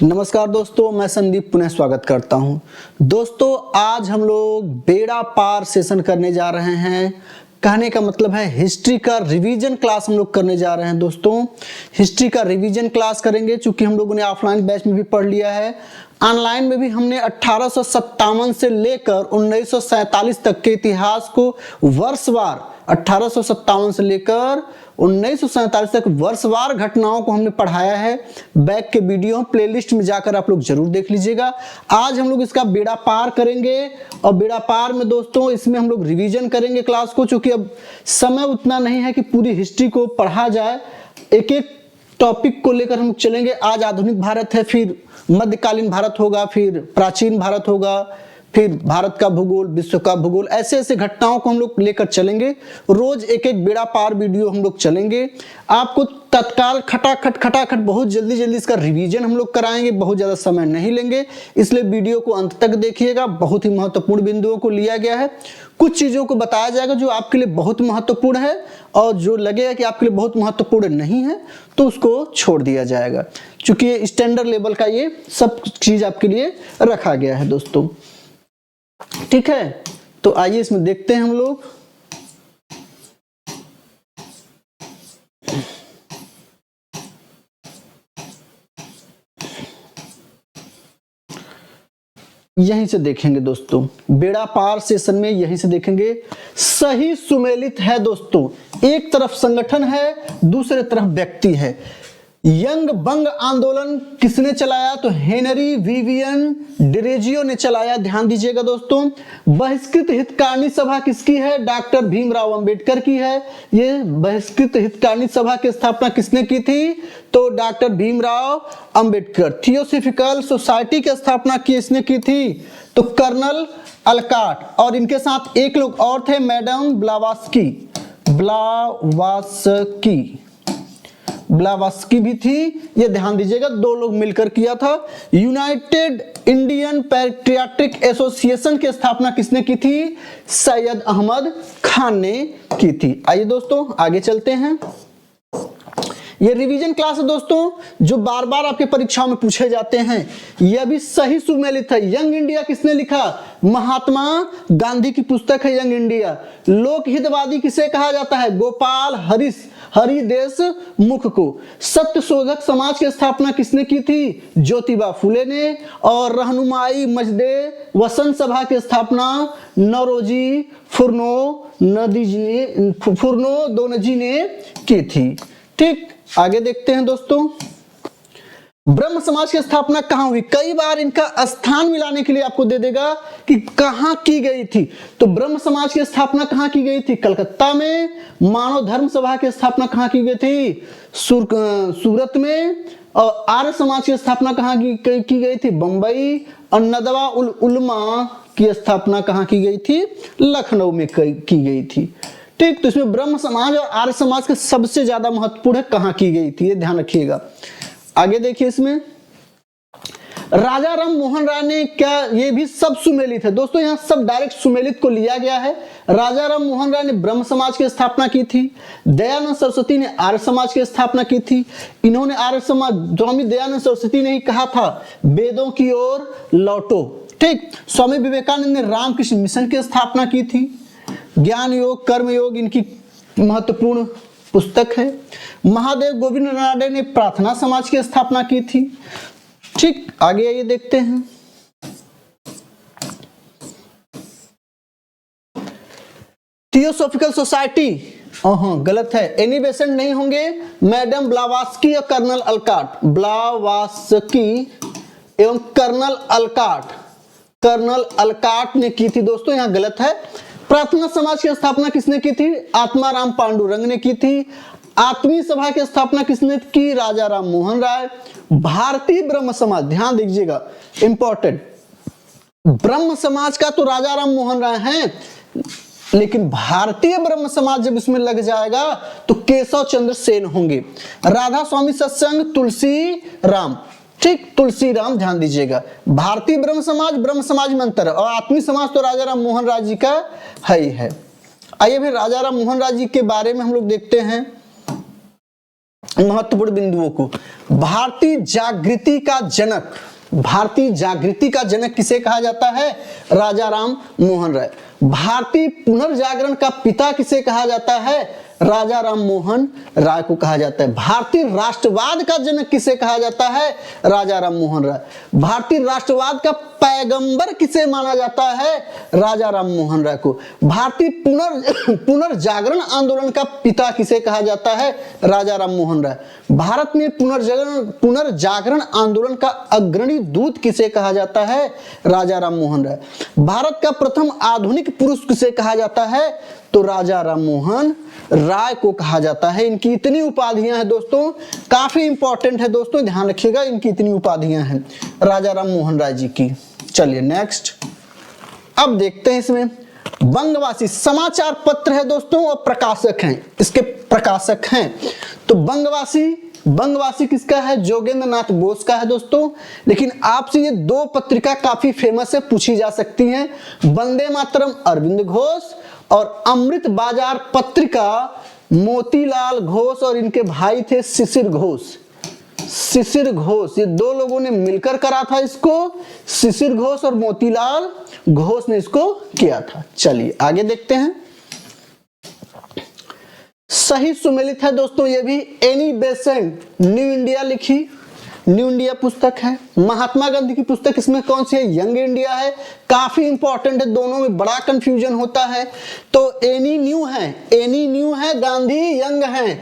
नमस्कार दोस्तों, मैं संदीप पुनः स्वागत करता हूं। दोस्तों, आज हम लोग बेड़ा पार सेशन करने जा रहे हैं। कहने का मतलब है हिस्ट्री का रिवीजन क्लास हम लोग करने जा रहे हैं। दोस्तों, हिस्ट्री का रिवीजन क्लास करेंगे, चूंकि हम लोगों ने ऑफलाइन बैच में भी पढ़ लिया है, ऑनलाइन में भी हमने 1857 से लेकर 1947 तक के इतिहास को वर्षवार 1857 से लेकर 1947 तक वर्षवार घटनाओं को हमने पढ़ाया है। बैक के वीडियो प्लेलिस्ट में जाकर आप लोग जरूर देख लीजिएगा। आज हम लोग इसका बेड़ा पार करेंगे और बेड़ा पार में दोस्तों इसमें हम लोग रिवीजन करेंगे क्लास को, क्योंकि अब समय उतना नहीं है कि पूरी हिस्ट्री को पढ़ा जाए। एक एक टॉपिक को लेकर हम चलेंगे। आज आधुनिक भारत है, फिर मध्यकालीन भारत होगा, फिर प्राचीन भारत होगा, फिर भारत का भूगोल, विश्व का भूगोल, ऐसे ऐसे घटनाओं को हम लोग लेकर चलेंगे। रोज एक एक बेड़ा पार वीडियो हम लोग चलेंगे। आपको तत्काल खटाखट बहुत जल्दी इसका रिवीजन हम लोग कराएंगे, बहुत ज्यादा समय नहीं लेंगे, इसलिए वीडियो को अंत तक देखिएगा। बहुत ही महत्वपूर्ण बिंदुओं को लिया गया है, कुछ चीजों को बताया जाएगा जो आपके लिए बहुत महत्वपूर्ण है, और जो लगेगा कि आपके लिए बहुत महत्वपूर्ण नहीं है तो उसको छोड़ दिया जाएगा, क्योंकि ये स्टैंडर्ड लेवल का ये सब चीज आपके लिए रखा गया है दोस्तों। ठीक है, तो आइए इसमें देखते हैं हम लोग। यहीं से देखेंगे दोस्तों, बेड़ा पार सेशन में यहीं से देखेंगे। सही सुमेलित है दोस्तों, एक तरफ संगठन है, दूसरे तरफ व्यक्ति है। यंग बंग आंदोलन किसने चलाया? तो हेनरी विवियन डिरेजियो ने चलाया। ध्यान दीजिएगा दोस्तों। बहिष्कृत हितकारिणी सभा किसकी है? डॉक्टर भीमराव अंबेडकर की है। ये बहिष्कृत हितकारिणी सभा की स्थापना किसने की थी? तो doctor Bhimrao Ambedkar. Theosophical society की स्थापना किसने की थी? तो कर्नल अलकाट। और इनके साथ एक लोग और थे, मैडम ब्लावास्की भी थी। ये ध्यान दीजिएगा, दो लोग मिलकर किया था। यूनाइटेड इंडियन पैट्रियाटिक एसोसिएशन की स्थापना किसने की थी? सैयद अहमद खान ने की थी। आइए दोस्तों आगे चलते हैं। ये रिवीजन क्लास है दोस्तों, जो बार बार आपके परीक्षाओं में पूछे जाते हैं। यह भी सही सुमेलित है। यंग इंडिया किसने लिखा? महात्मा गांधी की पुस्तक है यंग इंडिया। लोकहितवादी किसे कहा जाता है? गोपाल हरिदेश मुख को। सत्य शोधक समाज की स्थापना किसने की थी? ज्योतिबा फुले ने। और रहनुमाई मजदे वसंत सभा की स्थापना नौरोजी फुरनोदोनजी ने की थी। ठीक, आगे देखते हैं दोस्तों। ब्रह्म समाज की स्थापना कहां हुई? कई बार इनका स्थान मिलाने के लिए आपको दे देगा कि कहां की गई थी। तो ब्रह्म समाज की स्थापना कहां की गई थी? कलकत्ता में। मानव धर्म सभा की स्थापना कहां की गई थी? सूरत में। और आर्य समाज की स्थापना कहां की गई थी? बंबई। और नदवा उल उलमा की स्थापना कहां की गई थी? लखनऊ में की गई थी। ठीक, तो इसमें ब्रह्म समाज और आर्य समाज के सबसे ज्यादा महत्वपूर्ण है कहां की गई थी, ये ध्यान रखिएगा। आगे देखिए, इसमें राजा राम मोहन राय ने क्या, ये भी सब सुमेलित है दोस्तों, यहाँ सब डायरेक्ट सुमेलित को लिया गया है। राजा राम मोहन राय ने ब्रह्म समाज की स्थापना की थी। दयानंद सरस्वती ने आर्य समाज की स्थापना की थी। इन्होंने आर्य समाज, स्वामी दयानंद सरस्वती ने ही कहा था वेदों की ओर लौटो। ठीक, स्वामी विवेकानंद ने रामकृष्ण मिशन की स्थापना की थी। ज्ञान योग कर्म योग इनकी महत्वपूर्ण पुस्तक है। महादेव गोविंद रानडे ने प्रार्थना समाज की स्थापना की थी। ठीक, आगे आइए देखते हैं। थियोसॉफिकल सोसाइटी, गलत है, एनी बेसेंट नहीं होंगे। मैडम ब्लावास्की और कर्नल अलकाट, ब्लावास्की एवं कर्नल अलकाट ने की थी दोस्तों, यहां गलत है। प्रार्थना समाज की स्थापना किसने की थी? आत्माराम पांडुरंग ने की थी। आत्मीय सभा की स्थापना किसने की? राजा राम मोहन राय। भारतीय ब्रह्म समाज, ध्यान दीजिएगा, इंपॉर्टेंट, ब्रह्म समाज का तो राजा राम मोहन राय हैं, लेकिन भारतीय ब्रह्म समाज जब इसमें लग जाएगा तो केशव चंद्र सेन होंगे। राधा स्वामी सत्संग तुलसी राम। ठीक, तुलसी राम, ध्यान दीजिएगा। भारतीय ब्रह्म समाज में अंतर है, और आत्मीय समाज तो राजा राम मोहन राय जी का है ही है। आइए फिर राजा राम मोहन राय जी के बारे में हम लोग देखते हैं। महत्वपूर्ण बिंदुओं को। भारतीय जागृति का जनक, भारतीय जागृति का जनक किसे कहा जाता है? राजा राम मोहन राय। भारतीय पुनर्जागरण का पिता किसे कहा जाता है? राजा राम मोहन राय को कहा जाता है। भारतीय राष्ट्रवाद का जनक किसे कहा जाता है? राजा राम मोहन राय। भारतीय राष्ट्रवाद का पैगंबर किसे माना जाता है? राजा राम मोहन राय को। भारतीय पुनर्जागरण आंदोलन का पिता किसे कहा जाता है? राजा राम मोहन राय। भारत में पुनर्जागरण आंदोलन का अग्रणी दूत किसे कहा जाता है? राजा राम मोहन राय। भारत का प्रथम आधुनिक पुरुष किसे कहा जाता है? तो राजा राम मोहन राय को कहा जाता है। इनकी इतनी उपाधियां हैं दोस्तों, काफी इंपॉर्टेंट है दोस्तों, ध्यान रखिएगा, इनकी इतनी उपाधियां हैं राजा राम मोहन राय जी की। चलिए नेक्स्ट, अब देखते हैं इसमें बंगवासी समाचार पत्र है दोस्तों और प्रकाशक हैं, इसके प्रकाशक हैं। तो बंगवासी किसका है? जोगेंद्र नाथ बोस का है दोस्तों। लेकिन आपसे ये दो पत्रिका काफी फेमस है, पूछी जा सकती हैं। वंदे मातरम अरविंद घोष और अमृत बाजार पत्रिका मोतीलाल घोष और इनके भाई थे शिशिर घोष। शिशिर घोष, ये दो लोगों ने मिलकर करा था इसको, शिशिर घोष और मोतीलाल घोष ने इसको किया था। चलिए आगे देखते हैं। सही सुमेलित है दोस्तों, ये भी एनी बेसेंट, न्यू इंडिया लिखी, न्यू इंडिया पुस्तक है। महात्मा गांधी की पुस्तक इसमें कौन सी है? यंग इंडिया है। काफी इंपॉर्टेंट है, दोनों में बड़ा कंफ्यूजन होता है। तो एनी न्यू है, गांधी यंग है।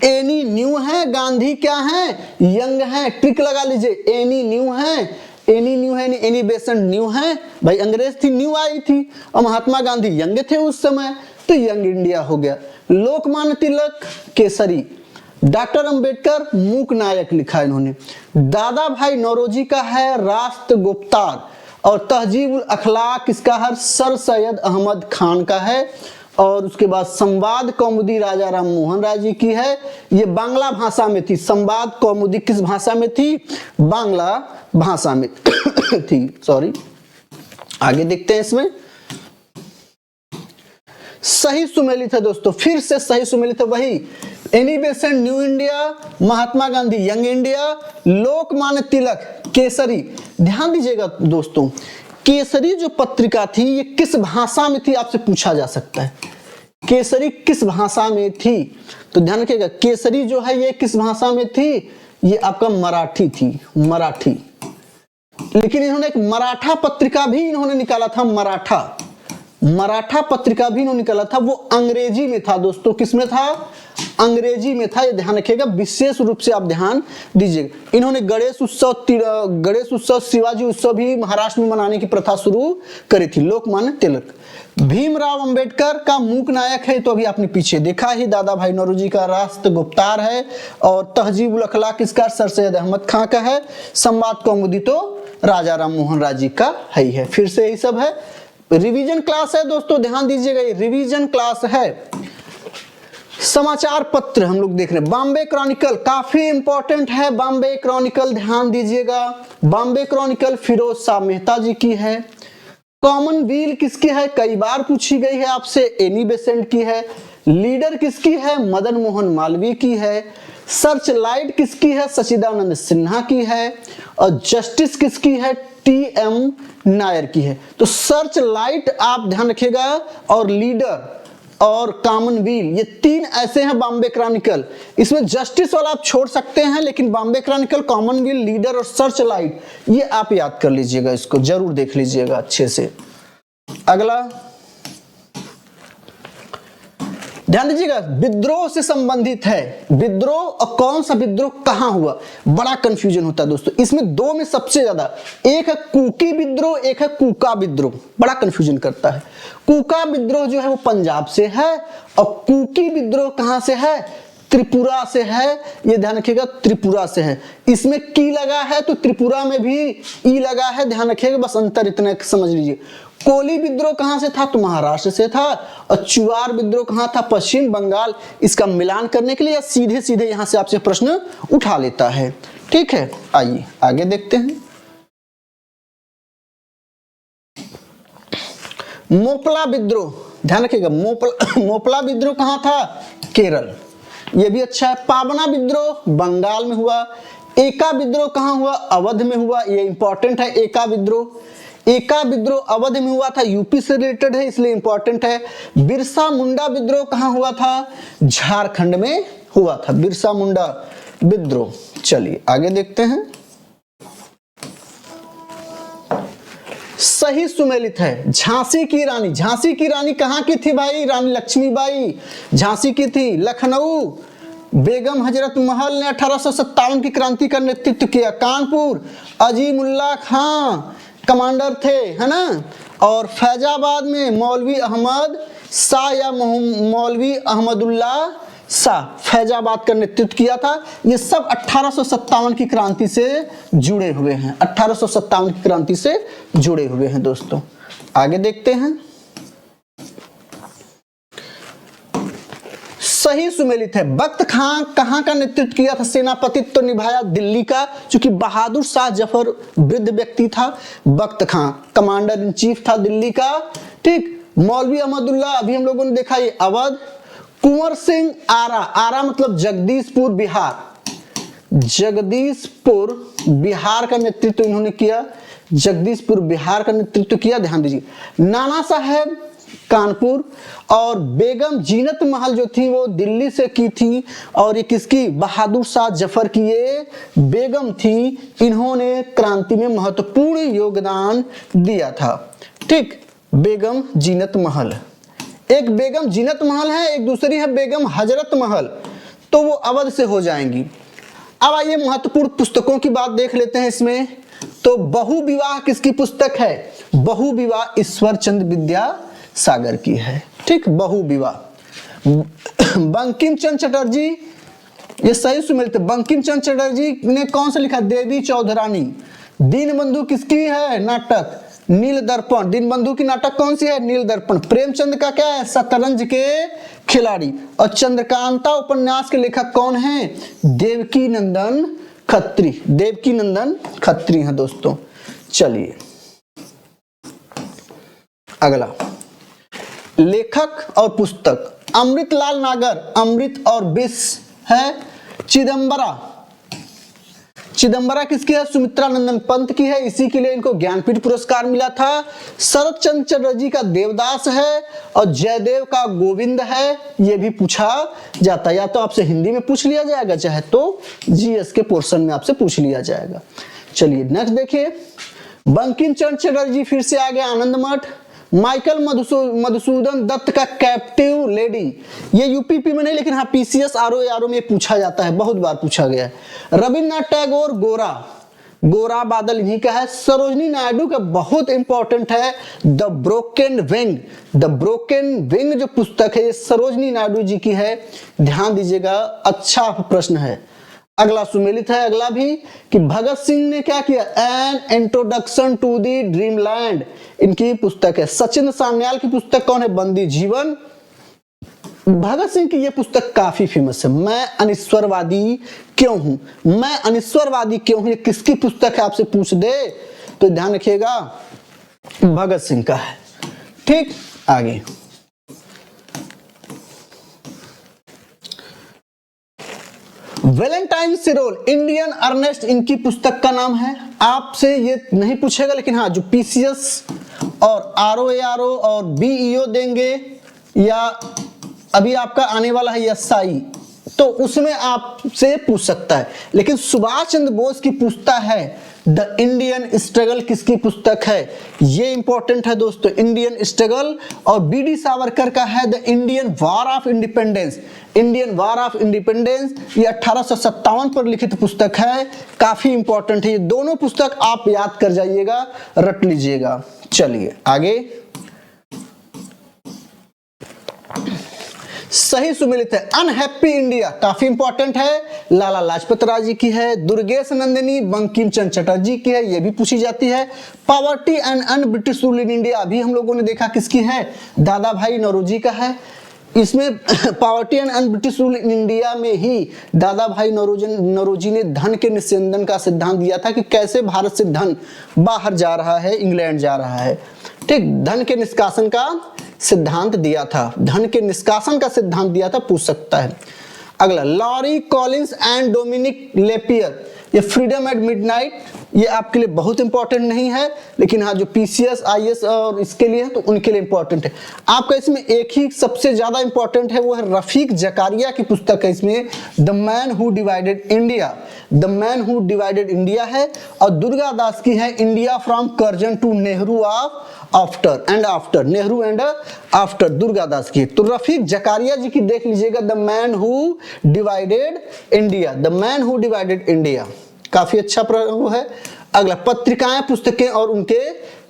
एनी न्यू है, गांधी क्या है? यंग है। ट्रिक लगा लीजिए, एनी न्यू है एनी बेसेंट न्यू है। भाई अंग्रेज थी, न्यू आई थी, और महात्मा गांधी यंग थे उस समय, तो यंग इंडिया हो गया। लोकमान्य तिलक केसरी, डॉक्टर अंबेडकर मूक नायक लिखा इन्होंने। दादा भाई नौरोजी का है राष्ट्र गुप्तार, और तहजीब उल अखलाक किसका है? सर सैयद अहमद खान का है। और उसके बाद संवाद कौमुदी राजा राम मोहन राय जी की है। ये बांग्ला भाषा में थी। संवाद कौमुदी किस भाषा में थी? बांग्ला भाषा में थी, सॉरी। आगे देखते हैं इसमें। सही सुमेलित है दोस्तों, फिर से सही सुमेलित है वही, Annie Besant new India, Mahatma Gandhi young India, Lokmanya Tilak Kesari. ध्यान दीजिएगा दोस्तों, केसरी जो पत्रिका थी ये किस भाषा में थी आपसे पूछा जा सकता है। केसरी किस भाषा में थी? तो ध्यान रखिएगा, केसरी जो है ये किस भाषा में थी? ये आपका मराठी थी, मराठी। लेकिन इन्होंने एक मराठा पत्रिका भी इन्होंने निकाला था, मराठा पत्रिका भी इन्होंने निकाला था, वो अंग्रेजी में था दोस्तों। किसमें था? अंग्रेजी में था, ये ध्यान रखिएगा, विशेष रूप से आप ध्यान दीजिएगा। इन्होंने गणेश उत्सव शिवाजी उत्सव भी महाराष्ट्र में मनाने की प्रथा शुरू करी थी। लोकमान्य तिलक। भीमराव अंबेडकर का मूक नायक है, तो अभी आपने पीछे देखा ही, दादा भाई नौरोजी का राष्ट्र गुप्तार है, और तहजीब उल अखलाक किसका? सर सैयद अहमद खां का है। संवाद कौमुदी तो राजा राम मोहन राय जी का है। फिर से यही सब है, रिवीजन क्लास है दोस्तों, ध्यान दीजिएगा, ये रिवीजन क्लास है। समाचार पत्र हम लोग देख रहे हैं, बॉम्बे क्रॉनिकल काफी इंपॉर्टेंट है। बॉम्बे क्रॉनिकल ध्यान दीजिएगा, बॉम्बे क्रॉनिकल फिरोज शाह मेहता जी की है। कॉमनवेल्थ किसकी है? कई बार पूछी गई है आपसे, एनी बेसेंट की है। लीडर किसकी है? मदन मोहन मालवीय की है। सर्च लाइट किसकी है? सचिदानंद सिन्हा की है। और जस्टिस किसकी है? टी.एम. नायर की है। तो सर्च लाइट आप ध्यान रखिएगा, और लीडर और कॉमनवेल्थ, ये तीन ऐसे हैं बॉम्बे क्रॉनिकल। इसमें जस्टिस वाला आप छोड़ सकते हैं, लेकिन बॉम्बे क्रॉनिकल, कॉमनवेल्थ, लीडर और सर्च लाइट, ये आप याद कर लीजिएगा, इसको जरूर देख लीजिएगा अच्छे से। अगला ध्यान दीजिएगा, विद्रोह से संबंधित है। विद्रोह और कौन सा विद्रोह कहां हुआ, बड़ा कंफ्यूजन होता है दोस्तों। इसमें दो में सबसे ज्यादा, एक है कुकी विद्रोह, एक है कूका विद्रोह, बड़ा कंफ्यूजन करता है। कूका विद्रोह जो है वो पंजाब से है, और कुकी विद्रोह कहां से है? त्रिपुरा से है। ये ध्यान रखिएगा, त्रिपुरा से है। इसमें की लगा है तो त्रिपुरा में भी ई लगा है, ध्यान रखिएगा, बस अंतर इतना समझ लीजिए। कोली विद्रोह कहां से था? तो महाराष्ट्र से था। और चुआर विद्रोह कहां था? पश्चिम बंगाल। इसका मिलान करने के लिए सीधे सीधे यहां से आपसे प्रश्न उठा लेता है। ठीक है, आइए आगे देखते हैं। मोपला विद्रोह, ध्यान रखिएगा, मोपला विद्रोह कहां था? केरल। ये भी अच्छा है। पाबना विद्रोह बंगाल में हुआ। एका विद्रोह कहाँ हुआ? अवध में हुआ। ये इंपॉर्टेंट है। एका विद्रोह अवध में हुआ था, यूपी से रिलेटेड है इसलिए इंपॉर्टेंट है। बिरसा मुंडा विद्रोह कहाँ हुआ था? झारखंड में हुआ था बिरसा मुंडा विद्रोह। चलिए आगे देखते हैं। सही सुमेलित है। झांसी की रानी कहाँ की थी भाई? रानी लक्ष्मीबाई झांसी की थी। लखनऊ बेगम हजरत महल ने 1857 की क्रांति का नेतृत्व किया। कानपुर अजीमुल्ला खां कमांडर थे, है ना। और फैजाबाद में मौलवी अहमद शाह या मौलवी अहमदुल्ला शाह फैजाबाद का नेतृत्व किया था। ये सब 1857 की क्रांति से जुड़े हुए हैं। 1857 की क्रांति से जुड़े हुए हैं दोस्तों। आगे देखते हैं। सही सुमेलित है। बख्त खां कहां का नेतृत्व किया था? सेनापतित्व तो निभाया दिल्ली का, क्योंकि बहादुर शाह जफर वृद्ध व्यक्ति था। बख्त खां कमांडर इन चीफ था दिल्ली का, ठीक। मौलवी अहमदुल्ला अभी हम लोगों ने देखा, ये अवध। कुंवर सिंह आरा मतलब जगदीशपुर बिहार का नेतृत्व इन्होंने किया। जगदीशपुर बिहार का नेतृत्व किया, ध्यान दीजिए। नाना साहेब कानपुर। और बेगम जीनत महल जो थी वो दिल्ली से की थी, और ये किसकी? बहादुर शाह जफर की ये बेगम थी। इन्होंने क्रांति में महत्वपूर्ण योगदान दिया था, ठीक। बेगम जीनत महल, एक बेगम जीनत महल है, एक दूसरी है बेगम हजरत महल, तो वो अवध से हो जाएंगी। अब आइए महत्वपूर्ण पुस्तकों की बात देख लेते हैं इसमें। तो बहु विवाह किसकी पुस्तक है? बहु विवाह ईश्वर चंद्र विद्यासागर की है, ठीक। बहु विवाह। बंकिम चंद्र चटर्जी, ये सही सुमेलित। बंकिम चंद्र चटर्जी ने कौन सा लिखा? देवी चौधरानी। दीनबंधु किसकी है? नाटक नील दर्पण। दीनबंधु की नाटक कौन सी है? नील दर्पण। प्रेमचंद का क्या है? शतरंज के खिलाड़ी। और चंद्रकांता उपन्यास के लेखक कौन है? देवकी नंदन खत्री हैं दोस्तों। चलिए अगला, लेखक और पुस्तक। अमृतलाल नागर, अमृत और विष है। चिदंबरा किसकी है? सुमित्रा नंदन पंत की है, इसी के लिए इनको ज्ञानपीठ पुरस्कार मिला था। शरत चंद्र चटर्जी का देवदास है, और जयदेव का गोविंद है। ये भी पूछा जाता है, या तो आपसे हिंदी में पूछ लिया जाएगा, चाहे तो जीएस के पोर्शन में आपसे पूछ लिया जाएगा। चलिए नेक्स्ट देखिए। बंकिम चंद्र चटर्जी फिर से आ गया आनंद मठ। माइकल मधुसूदन दत्त का कैप्टिव लेडी, ये यूपीपी में नहीं, लेकिन हाँ पीसीएस आरओ में पूछा जाता है, बहुत बार पूछा गया है। रविन्द्रनाथ टैगोर गोरा बादल इन्हीं का है। सरोजनी नायडू का बहुत इंपॉर्टेंट है, द ब्रोकन विंग जो पुस्तक है ये सरोजनी नायडू जी की है, ध्यान दीजिएगा, अच्छा प्रश्न है। अगला सुमेलित है, अगला भी, कि भगत सिंह ने क्या किया? An introduction to the dreamland इनकी पुस्तक है। सचिन सान्याल की पुस्तक कौन है? बंदी जीवन। भगत सिंह की यह पुस्तक काफी फेमस है, मैं अनिश्वरवादी क्यों हूं। ये किसकी पुस्तक है आपसे पूछ दे तो ध्यान रखिएगा, भगत सिंह का है, ठीक। आगे वैलेंटाइन सिरोल, इंडियन अर्नेस्ट इनकी पुस्तक का नाम है। आपसे ये नहीं पूछेगा, लेकिन हाँ जो पीसीएस और आरओ और बीईओ देंगे, या अभी आपका आने वाला है एसआई, तो उसमें आपसे पूछ सकता है। लेकिन सुभाष चंद्र बोस की पूछता है द इंडियन स्ट्रगल किसकी पुस्तक है? ये इंपॉर्टेंट है दोस्तों, इंडियन स्ट्रगल। और बीडी सावरकर का है the Indian war of independence. ये 1857 पर लिखित पुस्तक है, काफी इंपॉर्टेंट है। ये दोनों पुस्तक आप याद कर जाइएगा, रट लीजिएगा। चलिए आगे, सही सुमेलित है। अनहैप्पी इंडिया काफी इंपॉर्टेंट है, लाला लाजपत राय जी की है। दुर्गेश नंदिनी बंकिम चंद्र चटर्जी की है, ये भी पूछी जाती है। Poverty and un British rule in India अभी हम लोगों ने देखा किसकी है? दादा भाई नौरोजी का है। इसमें poverty and un British rule in India में ही दादा भाई नौरोजी ने धन के निस्यंदन का सिद्धांत दिया था, कि कैसे भारत से धन बाहर जा रहा है, इंग्लैंड जा रहा है, ठीक। धन के निष्कासन का सिद्धांत दिया था, पूछ सकता है। अगला Larry Collins and Dominique Lapierre, ये फ्रीडम एट मिडनाइट, ये आपके लिए बहुत इंपॉर्टेंट नहीं है, लेकिन हाँ जो पीसीएस आईएएस और इसके लिए है तो उनके लिए इंपॉर्टेंट है। आपका इसमें एक ही सबसे ज्यादा इंपॉर्टेंट है, वो है रफीक जकारिया की पुस्तक है इसमें, the man who divided India, the man who divided India है। और दुर्गा दास की है India from Curzon to Nehru of after and after, Nehru and after, Durga Das की। तो रफीक जकारिया जी की देख लीजिएगा, the man who divided India, the man who divided India, काफी अच्छा वो है। अगला पत्रिकाएं, पुस्तकें और उनके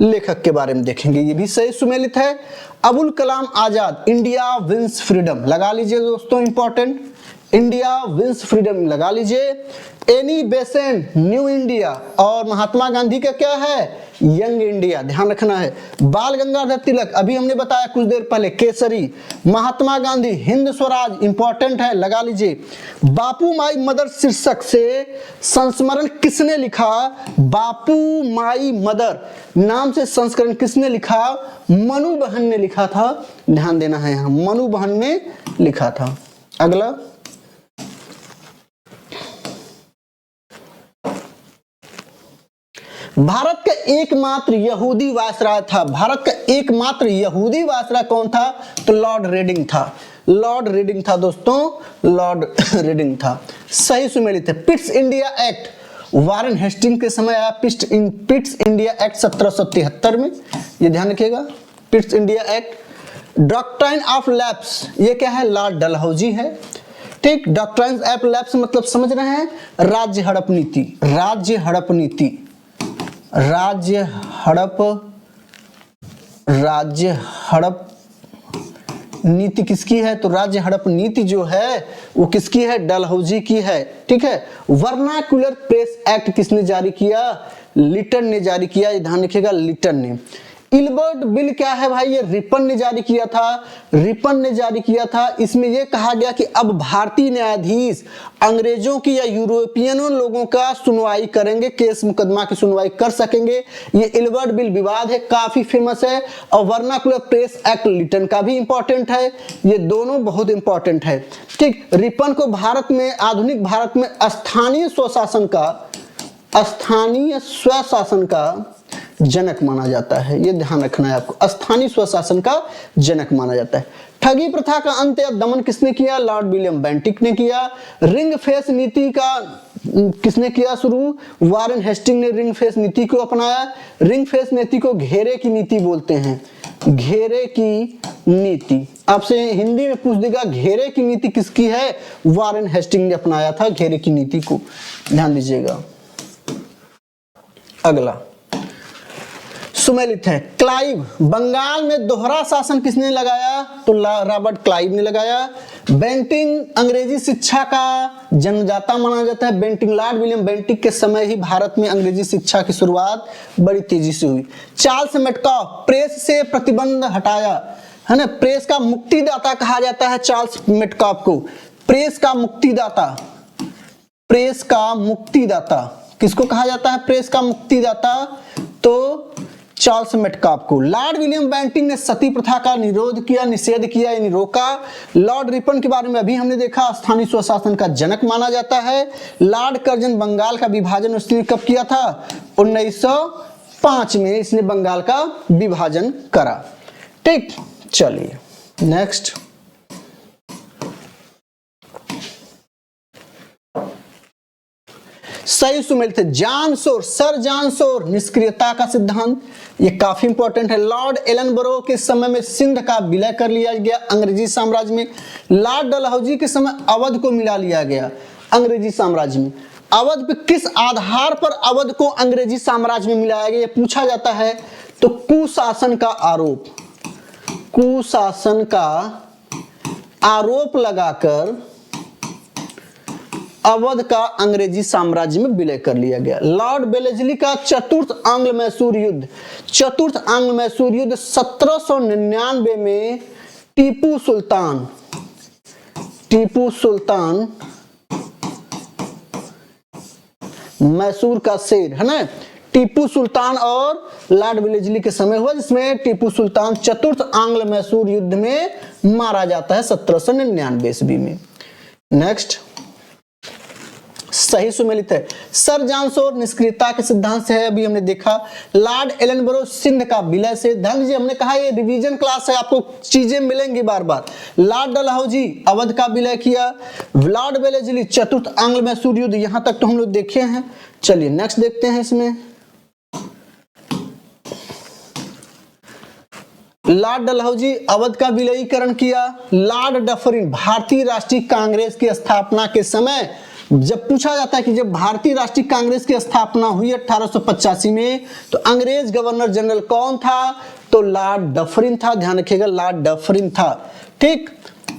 लेखक के बारे में देखेंगे, ये भी सही सुमेलित है। Abul Kalam Azad, India wins freedom, लगा लीजिए दोस्तों, इंपॉर्टेंट, इंडिया विंस फ्रीडम लगा लीजिए। एनी बेसेंट, न्यू इंडिया, और महात्मा गांधी का क्या है, यंग इंडिया, ध्यान रखना है। बाल गंगाधर तिलक, अभी हमने बताया कुछ देर पहले, केसरी। महात्मा गांधी, हिंद स्वराज, इंपॉर्टेंट है, लगा लीजिए। बापू माई मदर शीर्षक से संस्मरण किसने लिखा, बापू माई मदर नाम से संस्करण किसने लिखा, मनु बहन ने लिखा था, ध्यान देना है यहाँ, मनु बहन ने लिखा था। अगला भारत का एकमात्र यहूदी वायसराय था, भारत का एकमात्र यहूदी वायसराय कौन था, तो लॉर्ड रेडिंग था, लॉर्ड रेडिंग था दोस्तों, लॉर्ड रेडिंग था, सही सुमेलित है। Pitt's India act, Warren Hasting के समय आया पिट्स इंडिया एक्ट 1773 में, ये ध्यान रखिएगा, पिट्स India act. Doctrine of lapse, ये क्या है, लॉर्ड डलहौजी है, ठीक। डॉक्ट्राइन ऑफ लैप्स मतलब समझ रहे हैं, राज्य हड़प नीति, राज्य हड़प नीति, राज्य हड़प नीति किसकी है, तो राज्य हड़प नीति जो है वो किसकी है, डलहौजी की है, ठीक है। वर्नाक्युलर प्रेस एक्ट किसने जारी किया, लिटन ने जारी किया, ये ध्यान रखिएगा, लिटन ने। इल्बर्ट बिल क्या है भाई, ये रिपन ने जारी किया था, रिपन ने जारी किया था। इसमें यह कहा गया कि अब भारतीय न्यायाधीश अंग्रेजों की या यूरोपियनों लोगों का सुनवाई करेंगे, केस मुकदमा की सुनवाई कर सकेंगे। ये इल्बर्ट बिल विवाद है, काफी फेमस है। और वर्नाकुलर प्रेस एक्ट लिटन का भी इंपॉर्टेंट है, ये दोनों बहुत इंपॉर्टेंट है, ठीक। रिपन को भारत में, आधुनिक भारत में स्थानीय स्वशासन का जनक माना जाता है, ये ध्यान रखना है आपको, स्थानीय स्वशासन का जनक माना जाता है। ठगी प्रथा का अंत या दमन किसने किया, लॉर्ड विलियम बेंटिक ने किया। रिंग फेस नीति का किसने किया शुरू, वारेन हेस्टिंग ने रिंग फेस नीति को अपनाया। रिंग फेस नीति को घेरे की नीति बोलते हैं, घेरे की नीति, आपसे हिंदी में पूछ देगा घेरे की नीति किसकी है, वारेन हेस्टिंग ने अपनाया था घेरे की नीति को, ध्यान दीजिएगा। अगला सुमेलित है, क्लाइव, बंगाल में दोहरा शासन किसने लगाया, तो रॉबर्ट क्लाइव ने लगाया। बेंटिंग अंग्रेजी शिक्षा का जन्मदाता माना जाता है। बेंटिंग, लॉर्ड विलियम बेंटिक के समय ही भारत में अंग्रेजी शिक्षा की शुरुआत बड़ी तेजी से हुई। चार्ल्स मेटकाफ, प्रेस से प्रतिबंध हटाया, है ना, प्रेस का मुक्तिदाता कहा जाता है चार्ल्स मेटकाफ को, प्रेस का मुक्तिदाता, प्रेस का मुक्तिदाता किसको कहा जाता है, प्रेस का मुक्तिदाता, तो चार्ल्स मेटकाफ को। लॉर्ड विलियम बेंटिक ने सती प्रथा का निरोध किया, निषेध किया, यानी रोका। लॉर्ड रिपन के बारे में अभी हमने देखा, स्थानीय स्वशासन का जनक माना जाता है। लॉर्ड कर्जन, बंगाल का विभाजन उसने कब किया था, 1905 में इसने बंगाल का विभाजन करा, ठीक। चलिए नेक्स्ट, सही सुमेलित है। John Shore, sir John Shore, निष्क्रियता का सिद्धांत, ये काफी इंपॉर्टेंट है। लॉर्ड एलनबरो के समय में सिंध का विलय कर लिया गया अंग्रेजी साम्राज्य में। लॉर्ड डलहौजी के समय अवध को मिला लिया गया अंग्रेजी साम्राज्य में। अवध पे किस आधार पर अवध को अंग्रेजी साम्राज्य में मिलाया गया, ये पूछा जाता है, तो कुशासन का आरोप, कुशासन का आरोप लगाकर अवध का अंग्रेजी साम्राज्य में विलय कर लिया गया। लॉर्ड वेलेस्ली का चतुर्थ आंग्ल मैसूर युद्ध, चतुर्थ आंग्ल मैसूर युद्ध 1799 में टीपू सुल्तान मैसूर का शेर, है ना, टीपू सुल्तान और लॉर्ड वेलेस्ली के समय हुआ, जिसमें टीपू सुल्तान चतुर्थ आंग्ल मैसूर युद्ध में मारा जाता है 1799 ईस्वी में। नेक्स्ट, सही सुमेलित है। सर जॉन शोर निष्क्रियता के सिद्धांत से है, अभी हमने देखा। लॉर्ड एलनबरो सिंध का विलय से। ध्यान दीजिए, हमने कहा ये रिवीजन क्लास है, आपको चीजें मिलेंगी बार बार। लॉर्ड डलहौजी अवध का विलय किया। लॉर्ड वेलेस्ली चतुर्थ आंग्ल मैसूर युद्ध, यहां तक तो हम लोग देखे हैं। चलिए नेक्स्ट देखते हैं इसमें। लॉर्ड डलहौजी अवध का विलयीकरण किया। लॉर्ड डफरिन भारतीय राष्ट्रीय कांग्रेस की स्थापना के समय, जब पूछा जाता है कि जब भारतीय राष्ट्रीय कांग्रेस की स्थापना हुई 1885 में, तो अंग्रेज गवर्नर जनरल कौन था? तो लॉर्ड डफरिन था। ध्यान रखिएगा, लॉर्ड डफरिन था। ठीक।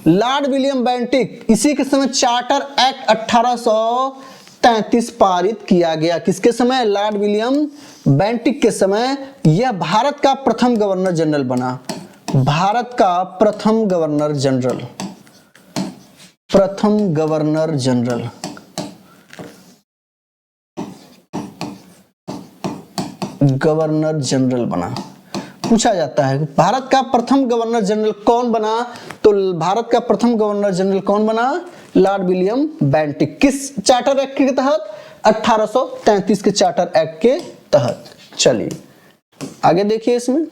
लॉर्ड विलियम बेंटिक, इसी के समय चार्टर एक्ट 1833 पारित किया गया। किसके समय? लॉर्ड विलियम बेंटिक के समय। यह भारत का प्रथम गवर्नर जनरल बना। भारत का प्रथम गवर्नर जनरल, प्रथम गवर्नर जनरल। गवर्नर जनरल बना। पूछा जाता है भारत का प्रथम गवर्नर जनरल कौन बना? तो भारत का प्रथम गवर्नर जनरल कौन बना? Lord William Bentinck. किस चार्टर एक्ट के तहत? 1833 के चार्टर एक्ट के तहत। चलिए आगे देखिए इसमें।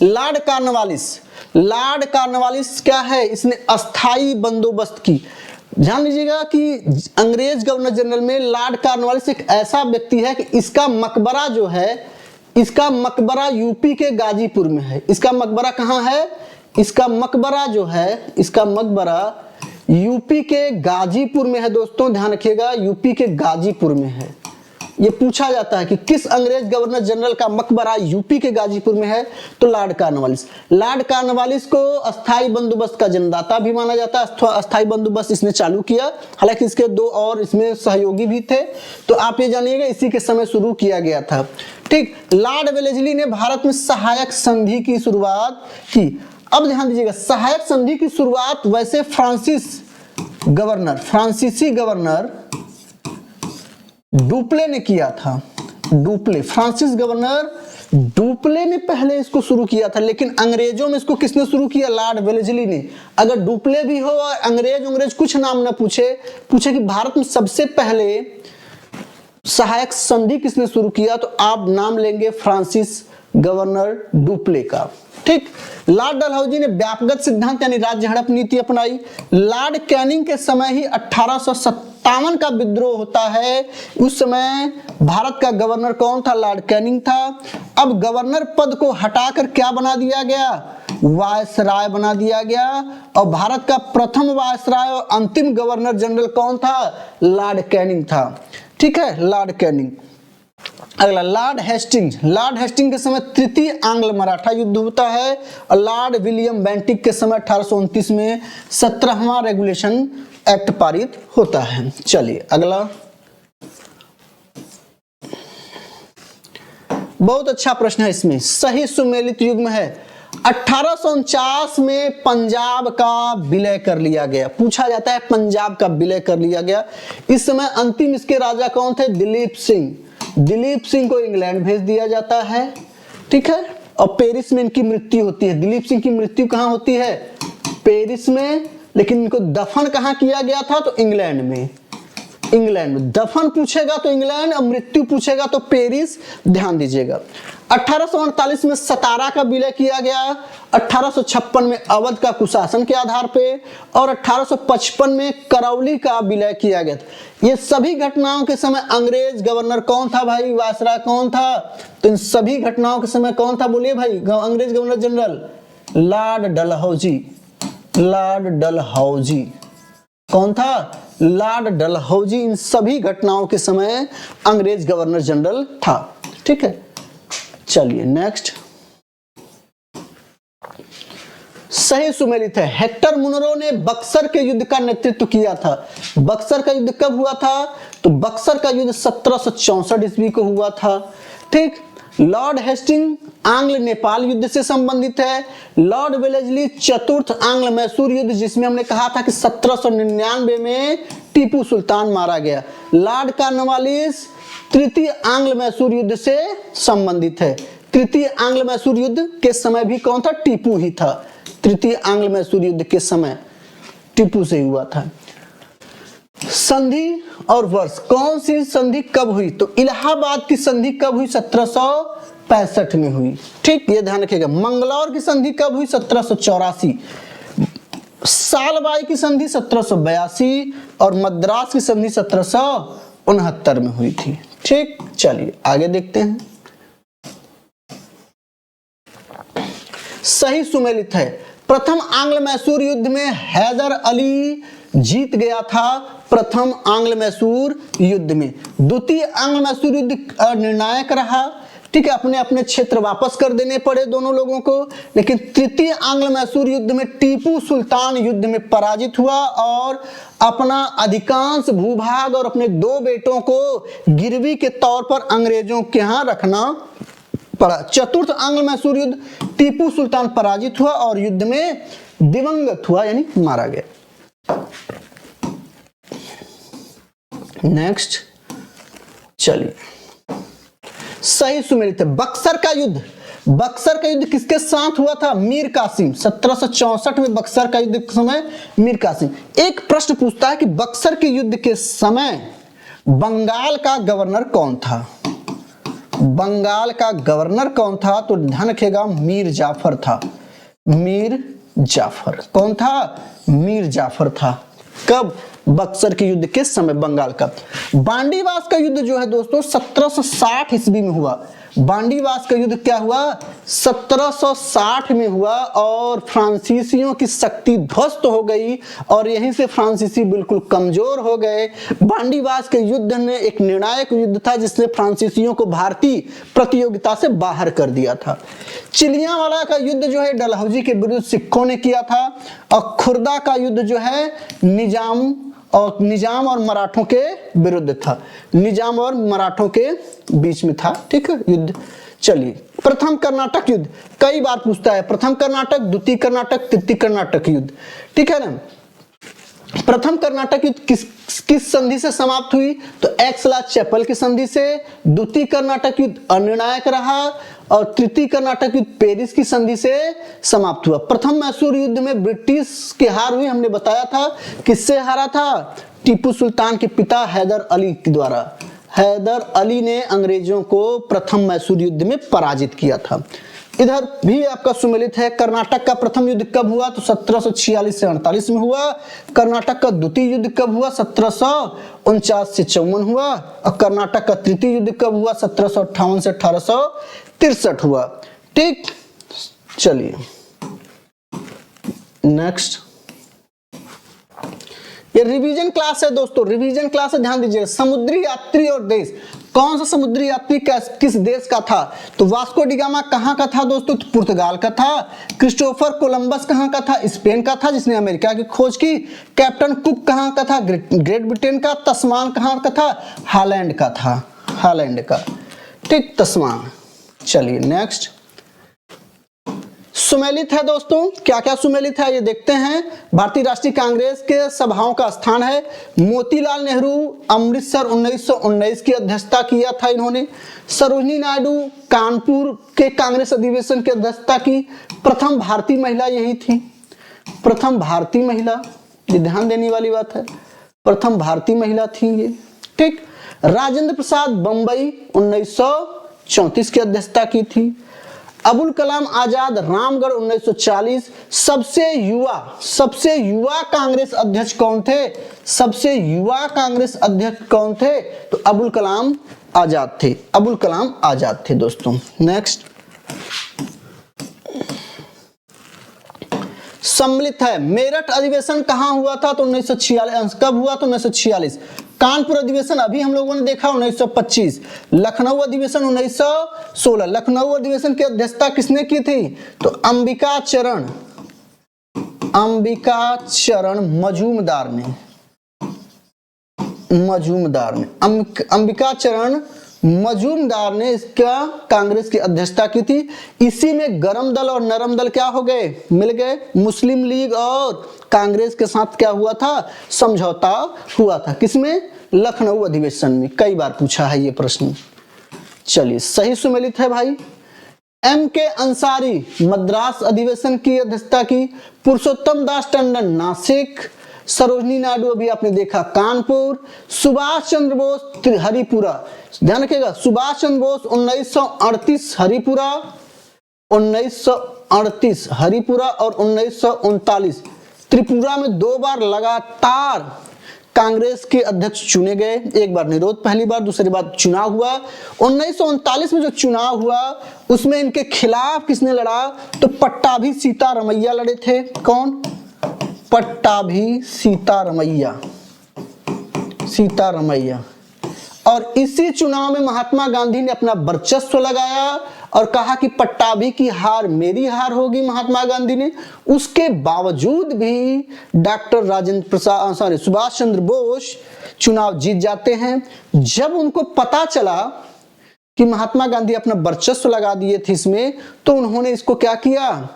Lord Cornwallis. लॉर्ड कॉर्नवालिस क्या है? इसने अस्थाई बंदोबस्त की। ध्यान दीजिएगा कि अंग्रेज गवर्नर जनरल में लॉर्ड कॉर्नवालिस एक ऐसा व्यक्ति है कि इसका मकबरा जो है, इसका मकबरा यूपी के गाजीपुर में है। इसका मकबरा कहाँ है? इसका मकबरा जो है, इसका मकबरा यूपी के गाजीपुर में है। दोस्तों ध्यान रखिएगा, यूपी के गाजीपुर में है। ये पूछा जाता है कि किस अंग्रेज गवर्नर जनरल का मकबरा यूपी के गाजीपुर में है? तो लॉर्ड कॉर्नवालिस। लॉर्ड कॉर्नवालिस को अस्थाई बंदोबस्त का जन्मदाता भी माना जाता है। अस्थाई बंदोबस्त इसने चालू किया, हालांकि इसके दो और इसमें सहयोगी भी थे। तो आप ये जानिएगा इसी के समय शुरू किया गया था। ठीक। लॉर्ड वेलेस्ली ने भारत में सहायक संधि की शुरुआत की। अब ध्यान दीजिएगा, सहायक संधि की शुरुआत वैसे फ्रांसीसी गवर्नर डुप्ले ने किया था। डुप्ले, फ्रांसिस गवर्नर डुप्ले ने पहले इसको शुरू किया था, लेकिन अंग्रेजों में इसको किसने शुरू किया? लॉर्ड वेलेस्ली ने। अगर डुप्ले भी हो और अंग्रेज कुछ नाम ना पूछे कि भारत में सबसे पहले सहायक संधि किसने शुरू किया, तो आप नाम लेंगे फ्रांसिस गवर्नर डुप्ले का। ठीक। लॉर्ड डलहौजी ने व्यापक सिद्धांत यानी राज्य हड़प नीति अपनाई। लॉर्ड कैनिंग के समय ही 1857 का विद्रोह होता है। उस समय भारत का गवर्नर कौन था? लॉर्ड कैनिंग था। अब गवर्नर पद को हटाकर क्या बना दिया गया? वायसराय बना दिया गया। और भारत का प्रथम वायसराय और अंतिम गवर्नर जनरल कौन था? लॉर्ड कैनिंग था। ठीक है, लॉर्ड कैनिंग। अगला लॉर्ड हेस्टिंग्स। लॉर्ड हेस्टिंग के समय तृतीय आंग्ल मराठा युद्ध होता है। और लॉर्ड विलियम बेंटिक के समय 1829 में 17वां रेगुलेशन एक्ट पारित होता है। चलिए अगला, बहुत अच्छा प्रश्न है इसमें, सही सुमेलित युग्म है। 1849 में पंजाब का विलय कर लिया गया। पूछा जाता है पंजाब का विलय कर लिया गया। इस समय अंतिम इसके राजा कौन थे? दिलीप सिंह। दिलीप सिंह को इंग्लैंड भेज दिया जाता है। ठीक है, और पेरिस में इनकी मृत्यु होती है। दिलीप सिंह की मृत्यु कहां होती है? पेरिस में। लेकिन इनको दफन कहां किया गया था? तो इंग्लैंड में। इंग्लैंड में दफन पूछेगा तो इंग्लैंड, और मृत्यु पूछेगा तो पेरिस। ध्यान दीजिएगा। 1848 में सतारा का विलय किया गया। 1856 में अवध का कुशासन के आधार पे, और 1855 में करौली का विलय किया गया था। ये सभी घटनाओं के समय अंग्रेज गवर्नर कौन था भाई? वायसराय कौन था? तो इन सभी घटनाओं के समय कौन था? बोलिए भाई, अंग्रेज governor general Lord Dalhousie. Lord Dalhousie कौन था? लॉर्ड डलहौजी इन सभी घटनाओं के समय अंग्रेज गवर्नर जनरल था। ठीक है, चलिए नेक्स्ट। सही सुमेलित है। हेक्टर मुनरो ने बक्सर के युद्ध का नेतृत्व किया था। बक्सर का युद्ध कब हुआ था? तो बक्सर का युद्ध 1764 ईस्वी को हुआ था। ठीक। लॉर्ड हेस्टिंग आंग्ल नेपाल युद्ध से संबंधित है। लॉर्ड वेलेस्ली चतुर्थ आंग्ल मैसूर युद्ध, जिसमें हमने कहा था कि 1799 में टीपू सुल्तान मारा गया। लॉर्ड कॉर्नवालिस तृतीय आंग्ल मैसूर युद्ध से संबंधित है। तृतीय आंग्ल मैसूर युद्ध के समय भी कौन था? टीपू ही था। तृतीय आंग्ल मैसूर युद्ध के समय। टीपू से हुआ था। संधि और वर्ष, कौन सी संधि कब हुई? तो इलाहाबाद की संधि कब हुई? 1765 में हुई। ठीक, ये ध्यान रखिएगा। मंगलौर की संधि कब हुई? 1784। सालबाई की संधि 1782 और मद्रास की संधि 1769 में हुई थी। ठीक, चलिए आगे देखते हैं। सही सुमेलित है। प्रथम आंग्ल मैसूर युद्ध में हैदर अली जीत गया था। प्रथम आंग्ल मैसूर युद्ध में। द्वितीय आंग्ल मैसूर युद्ध निर्णायक रहा। ठीक है, अपने अपने क्षेत्र वापस कर देने पड़े दोनों लोगों को। लेकिन तृतीय आंग्ल मैसूर युद्ध में टीपू सुल्तान युद्ध में पराजित हुआ और अपना अधिकांश भूभाग और अपने 2 बेटों को गिरवी के तौर पर अंग्रेजों के यहाँ रखना पड़ा। चतुर्थ आंग्ल मैसूर युद्ध, टीपू सुल्तान पराजित हुआ और युद्ध में दिवंगत हुआ, यानी मारा गया। नेक्स्ट, चलिए सही सुमेलित है। बक्सर का युद्ध, बक्सर का युद्ध किसके साथ हुआ था? मीर कासिम। 1764 में बक्सर का युद्ध के समय मीर कासिम। एक प्रश्न पूछता है कि बक्सर के युद्ध के समय बंगाल का गवर्नर कौन था? बंगाल का गवर्नर कौन था? तो ध्यान रखिएगा, मीर जाफर था। मीर जाफर कौन था? मीर जाफर था। कब? बक्सर के युद्ध के समय बंगाल का। बांडीवास का युद्ध जो है दोस्तों 1760 ईस्वी में हुआ। बांडीवास का युद्ध क्या हुआ? 1760 में हुआ और फ्रांसीसियों की शक्ति ध्वस्त हो गई और यहीं से फ्रांसीसी बिल्कुल कमजोर हो गए। बांडीवास के युद्ध ने एक निर्णायक युद्ध था जिसने फ्रांसीसियों को भारतीय प्रतियोगिता से बाहर कर दिया था। चिलियांवाला का युद्ध जो है डलहौजी के विरुद्ध सिखों ने किया था और खुर्दा का युद्ध जो है निजाम और मराठों के विरुद्ध था। निजाम और मराठों के बीच में था। ठीक है युद्ध। चलिए, प्रथम कर्नाटक युद्ध कई बार पूछता है। प्रथम कर्नाटक, द्वितीय कर्नाटक, तृतीय कर्नाटक युद्ध। ठीक है ना। प्रथम कर्नाटक युद्ध किस संधि से समाप्त हुई? तो एक्सला चैपल की संधि से। द्वितीय कर्नाटक युद्ध अनिर्णायक रहा और तृतीय कर्नाटक युद्ध पेरिस की संधि से समाप्त हुआ। प्रथम मैसूर युद्ध में ब्रिटिश की हार हुई, हमने बताया था। किससे हारा था? टीपू सुल्तान के पिता हैदर अली के द्वारा। हैदर अली ने अंग्रेजों को प्रथम मैसूर युद्ध में पराजित किया था। इधर भी आपका सुमेलित है। कर्नाटक का प्रथम युद्ध कब हुआ? तो 1746 से 48 में हुआ। कर्नाटक का द्वितीय युद्ध कब हुआ? 1749 से 54 हुआ। और कर्नाटक का तृतीय युद्ध कब हुआ? 1758 से 1863 हुआ। ठीक, चलिए नेक्स्ट। ये रिवीजन क्लास है दोस्तों, रिवीजन क्लास है, ध्यान दीजिए। समुद्री यात्री और देश, कौन सा समुद्री यात्री किस देश का था? तो वास्को डी गामा कहां का था दोस्तों? तो पुर्तगाल का था। क्रिस्टोफर कोलंबस कहां का था? स्पेन का था, जिसने अमेरिका की खोज की। कैप्टन कुक कहां का था? ग्रेट ब्रिटेन का। तस्मान कहां का था? हॉलैंड का था, हॉलैंड का। ठीक, तस्मान। चलिए नेक्स्ट। सुमेलित है दोस्तों, क्या क्या सुमेलित है ये देखते हैं। भारतीय राष्ट्रीय कांग्रेस के सभाओं का स्थान है। मोतीलाल नेहरू अमृतसर 1919 की अध्यक्षता किया था इन्होंने। सरोजिनी नायडू कानपुर के कांग्रेस अधिवेशन की अध्यक्षता की। प्रथम भारतीय महिला यही थी, प्रथम भारतीय महिला, ये ध्यान देने वाली बात है, प्रथम भारतीय महिला थी ये। ठीक, राजेंद्र प्रसाद बंबई 1934 की अध्यक्षता की थी। अबुल कलाम आजाद रामगढ़ 1940। सबसे युवा कांग्रेस अध्यक्ष कौन थे? सबसे युवा कांग्रेस अध्यक्ष कौन थे? तो अबुल कलाम आजाद थे, अबुल कलाम आजाद थे दोस्तों। नेक्स्ट, सम्मिलित है। मेरठ अधिवेशन कहां हुआ था? तो 1946। कब हुआ? तो 1946। कानपुर अधिवेशन अभी हम लोगों ने देखा 1925। लखनऊ अधिवेशन 1916। लखनऊ अधिवेशन की अध्यक्षता किसने की थी? तो अंबिका चरण अंबिका चरण मजूमदार ने इसका कांग्रेस की अध्यक्षता की थी। इसी में गरम दल और नरम दल क्या हो गए? मिल गए। मुस्लिम लीग और कांग्रेस के साथ क्या हुआ था? समझौता हुआ था। किसमें? लखनऊ अधिवेशन में। कई बार पूछा है ये प्रश्न। चलिए, सही सुमेलित है भाई। एम के अंसारी मद्रास अधिवेशन की अध्यक्षता की। पुरुषोत्तम दास टंडन नासिक, सरोजनी नायडू अभी आपने देखा कानपुर, सुभाष चंद्र बोस हरिपुरा, ध्यान रखिएगा सुभाष चंद्र बोस 1938 हरिपुरा, 1938 हरिपुरा और 1939 त्रिपुरा में 2 बार लगातार कांग्रेस के अध्यक्ष चुने गए, एक बार निरोध पहली बार, दूसरी बार चुनाव हुआ। 1939 में जो चुनाव हुआ उसमें इनके खिलाफ किसने लड़ा, तो पट्टाभी सीतारमैया लड़े थे। कौन? पट्टाभी सीतारमैया। और इसी चुनाव में महात्मा गांधी ने अपना वर्चस्व लगाया और कहा कि पट्टाभी की हार मेरी हार होगी महात्मा गांधी ने। उसके बावजूद भी डॉक्टर सुभाष चंद्र बोस चुनाव जीत जाते हैं। जब उनको पता चला कि महात्मा गांधी अपना वर्चस्व लगा दिए थे इसमें, तो उन्होंने इसको क्या किया,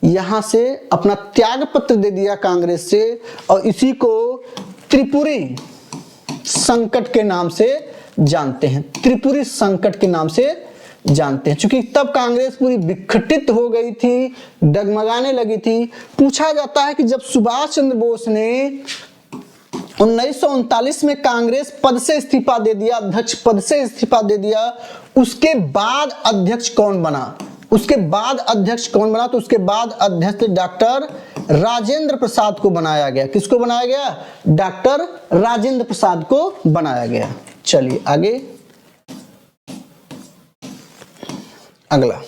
यहां से अपना त्याग पत्र दे दिया कांग्रेस से और इसी को त्रिपुरी संकट के नाम से जानते हैं, त्रिपुरी संकट के नाम से जानते हैं। क्योंकि तब कांग्रेस पूरी विघटित हो गई थी, डगमगाने लगी थी। पूछा जाता है कि जब सुभाष चंद्र बोस ने 1939 में कांग्रेस पद से इस्तीफा दे दिया, अध्यक्ष पद से इस्तीफा दे दिया, उसके बाद अध्यक्ष कौन बना? तो उसके बाद अध्यक्ष डॉक्टर राजेंद्र प्रसाद को बनाया गया। किसको बनाया गया? डॉक्टर राजेंद्र प्रसाद को बनाया गया। चलिए आगे, अगला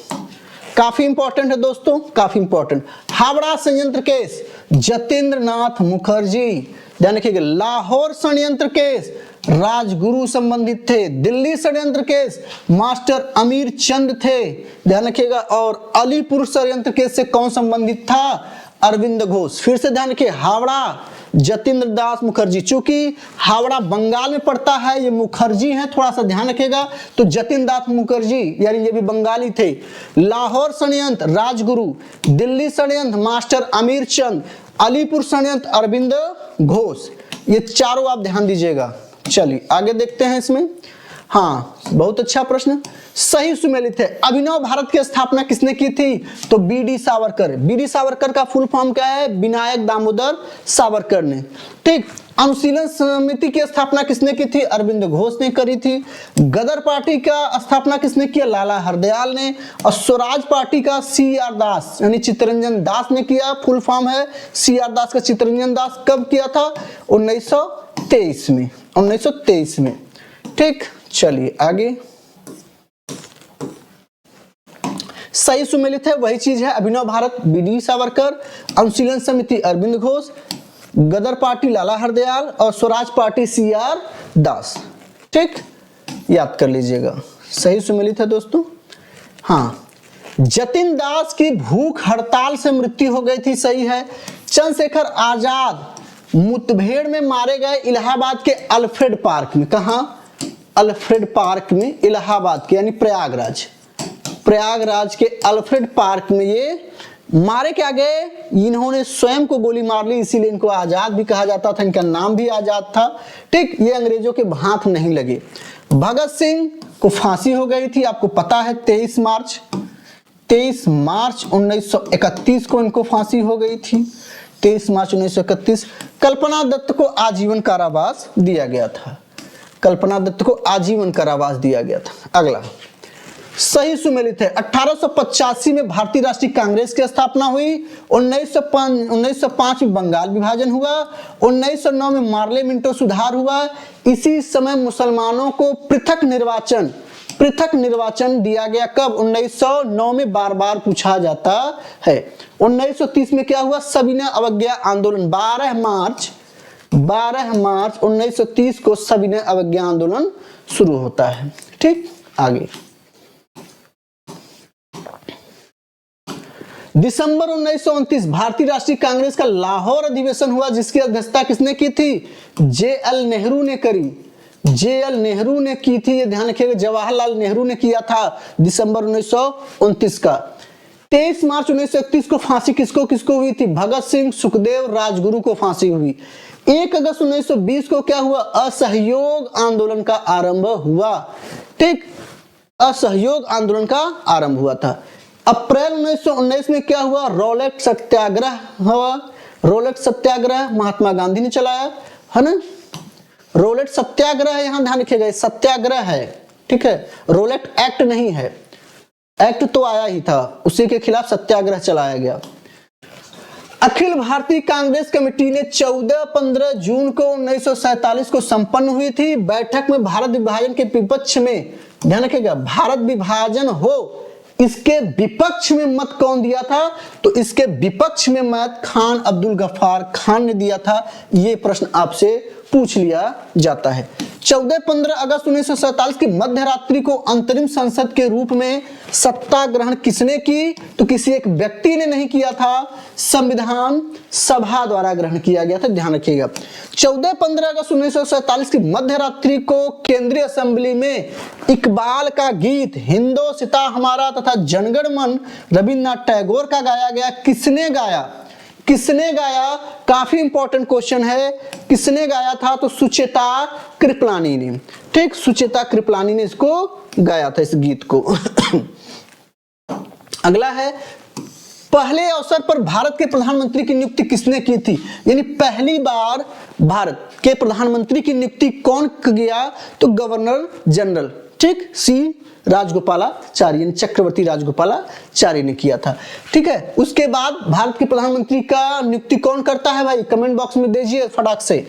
काफी इंपॉर्टेंट है दोस्तों, काफी इंपॉर्टेंट। हावड़ा संयंत्र केस, जतेंद्र नाथ मुखर्जी। ध्यान रखिएगा, लाहौर षड्यंत्र केस राजगुरु संबंधित थे, दिल्ली षड्यंत्र केस मास्टर अमीर चंद थे, ध्यान रखिएगा। और अलीपुर षड्यंत्र केस से कौन संबंधित था? अरविंद घोष। फिर से ध्यान रखिए, हावड़ा जतेंद्र दास मुखर्जी। चूंकि हावड़ा बंगाल में पड़ता है, ये मुखर्जी हैं, थोड़ा सा ध्यान रखिएगा। तो जतेंद्र दास मुखर्जी यानी ये भी बंगाली थे। लाहौर षड्यंत्र राजगुरु, दिल्ली षड्यंत्र मास्टर अमीर चंद, अलीपुर षड्यंत्र अरविंद घोष। ये चारों आप ध्यान दीजिएगा। चलिए आगे देखते हैं इसमें। हाँ, बहुत अच्छा प्रश्न, सही सुमेलित है। अभिनव भारत की स्थापना किसने की थी? तो बीडी सावरकर। बीडी सावरकर का फुल फॉर्म क्या है? विनायक दामोदर सावरकर ने। ठीक। अनुशीलन समिति की स्थापना किसने की थी? अरविंद घोष ने करी थी। गदर पार्टी का स्थापना किसने किया? लाला हरदयाल ने। और स्वराज पार्टी का CR दास यानी चित्तरंजन दास ने किया। फुल फॉर्म है CR दास का चित्तरंजन दास। कब किया था? 1923 में, 1923 में। ठीक, चलिए आगे। सही सुमेलित है, वही चीज है। अभिनव भारत बीडी सावरकर, अनुशीलन समिति अरविंद घोष, गदर पार्टी लाला हरदयाल और स्वराज पार्टी CR दास। ठीक, याद कर लीजिएगा, सही सुमेलित है दोस्तों। हाँ, जतिन दास की भूख हड़ताल से मृत्यु हो गई थी, सही है। चंद्रशेखर आजाद मुठभेड़ में मारे गए इलाहाबाद के अल्फ्रेड पार्क में। कहा? अल्फ्रेड पार्क में, इलाहाबाद के यानी प्रयागराज के अल्फ्रेड पार्क में ये मारे क्या गए? इन्होंने स्वयं को गोली मार ली, इसीलिए इनको आजाद भी कहा जाता था, इनका नाम भी आजाद था। ठीक, ये अंग्रेजों के हाथ नहीं लगे। भगत सिंह को फांसी हो गई थी, आपको पता है 23 मार्च 1931 को इनको फांसी हो गई थी, 23 मार्च 1931। कल्पना दत्त को आजीवन कारावास दिया गया था, कल्पना दत्त को आजीवन कारावास दिया गया था। अगला सही सुमेलित है। 1885 में भारतीय राष्ट्रीय कांग्रेस की स्थापना हुई। 1905 में बंगाल विभाजन हुआ। 1909 में मार्ले मिंटो सुधार हुआ। इसी समय मुसलमानों को पृथक निर्वाचन दिया गया। कब? 1909 में, बार बार पूछा जाता है। 1930 में क्या हुआ? सविनय अवज्ञा आंदोलन। 12 मार्च 1930 को सविनय अवज्ञा आंदोलन शुरू होता है। ठीक, आगे दिसंबर 1929 भारतीय राष्ट्रीय कांग्रेस का लाहौर अधिवेशन हुआ, जिसकी अध्यक्षता किसने की थी? JL नेहरू ने करी, JL नेहरू ने की थी, ये ध्यान रखिएगा। जवाहरलाल नेहरू ने किया था दिसंबर 1929 का। 23 मार्च 1931 को फांसी किसको हुई थी? भगत सिंह, सुखदेव, राजगुरु को फांसी हुई। 1 अगस्त 1920 को क्या हुआ? असहयोग आंदोलन का आरंभ हुआ। ठीक, असहयोग आंदोलन का आरंभ हुआ था। अप्रैल 1919 में क्या हुआ? रॉलेट सत्याग्रह हुआ। रोलेट सत्याग्रह महात्मा गांधी ने चलाया, है ना। रोलेट सत्याग्रह है, यहां ध्यान रखिएगा, सत्याग्रह है, ठीक है, रोलेट एक्ट नहीं है। एक्ट तो आया ही था, उसी के खिलाफ सत्याग्रह चलाया गया। अखिल भारतीय कांग्रेस कमेटी ने 14-15 जून को 1947 को संपन्न हुई थी। बैठक में भारत विभाजन के विपक्ष में, ध्यान रखिएगा, भारत विभाजन हो इसके विपक्ष में मत कौन दिया था? तो इसके विपक्ष में मत खान अब्दुल गफ्फार खान ने दिया था। यह प्रश्न आपसे पूछ लिया जाता है। 14-15 अगस्त 1947 की मध्य रात्रि को अंतरिम संसद के रूप में सत्ता ग्रहण किसने की? तो किसी एक व्यक्ति ने नहीं किया था, संविधान सभा द्वारा ग्रहण किया गया था, ध्यान रखिएगा। 14-15 अगस्त 1947 की मध्य रात्रि को केंद्रीय असेंबली में इकबाल का गीत हिंदोसिता हमारा तथा जनगण मन रविन्द्रनाथ टैगोर का गाया गया। किसने गाया? किसने गाया? काफी इंपॉर्टेंट क्वेश्चन है, किसने गाया था? तो सुचेता कृपलानी ने, ठीक, सुचेता कृपलानी ने इसको गाया था, इस गीत को। अगला है, पहले अवसर पर भारत के प्रधानमंत्री की नियुक्ति किसने की थी? यानी पहली बार भारत के प्रधानमंत्री की नियुक्ति कौन किया? तो गवर्नर जनरल, ठीक, सी राजगोपालाचारी, यानी चक्रवर्ती राजगोपालाचारी ने किया था, ठीक है। उसके बाद भारत के प्रधानमंत्री का नियुक्ति कौन करता है भाई? कमेंट बॉक्स में दीजिए फटाक से।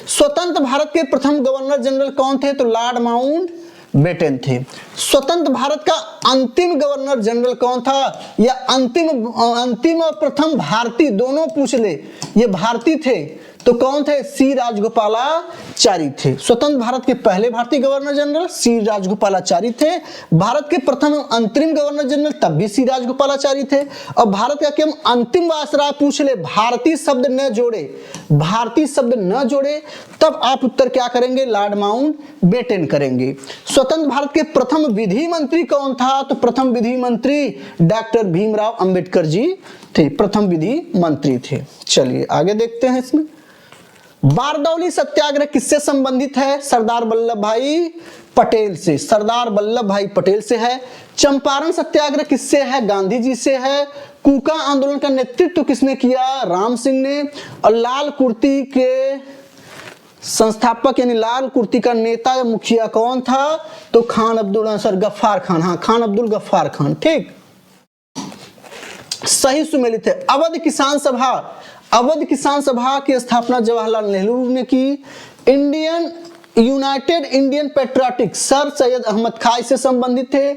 स्वतंत्र भारत के प्रथम गवर्नर जनरल कौन थे? तो लॉर्ड माउंट बेटन थे। स्वतंत्र भारत का अंतिम गवर्नर जनरल कौन था? या अंतिम और प्रथम भारतीय दोनों पूछ ले, ये भारतीय थे तो कौन थे? सी राजगोपालाचारी थे। स्वतंत्र भारत के पहले भारतीय गवर्नर जनरल सी राजगोपालाचारी थे। भारत के प्रथम एवं अंतरिम गवर्नर जनरल तब भी सी राजगोपालाचारी थे। और भारत का केवल अंतिम वायसराय पूछ ले, भारतीय शब्द न जोड़े, भारतीय शब्द न जोड़े, तब आप उत्तर क्या करेंगे? लॉर्ड माउंट बेटन करेंगे। स्वतंत्र भारत के प्रथम विधि मंत्री कौन था? तो प्रथम विधि मंत्री डॉक्टर भीमराव अंबेडकर जी थे, प्रथम विधि मंत्री थे। चलिए आगे देखते हैं इसमें। बारदौली सत्याग्रह किससे संबंधित है? सरदार वल्लभ भाई पटेल से, सरदार वल्लभ भाई पटेल से है। चंपारण सत्याग्रह किससे है? गांधी जी से है। कूका आंदोलन का नेतृत्व किसने किया? राम सिंह ने। और लाल कुर्ती के संस्थापक यानी लाल कुर्ती का नेता या मुखिया कौन था? तो गफ्फार खान, हाँ, खान अब्दुल गफ्फार खान, ठीक, सही सुमेलित है। अवध किसान सभा, अवध किसान सभा की स्थापना जवाहरलाल नेहरू ने की। United Indian Patriotic sir Syed Ahmed Khan से संबंधित थे।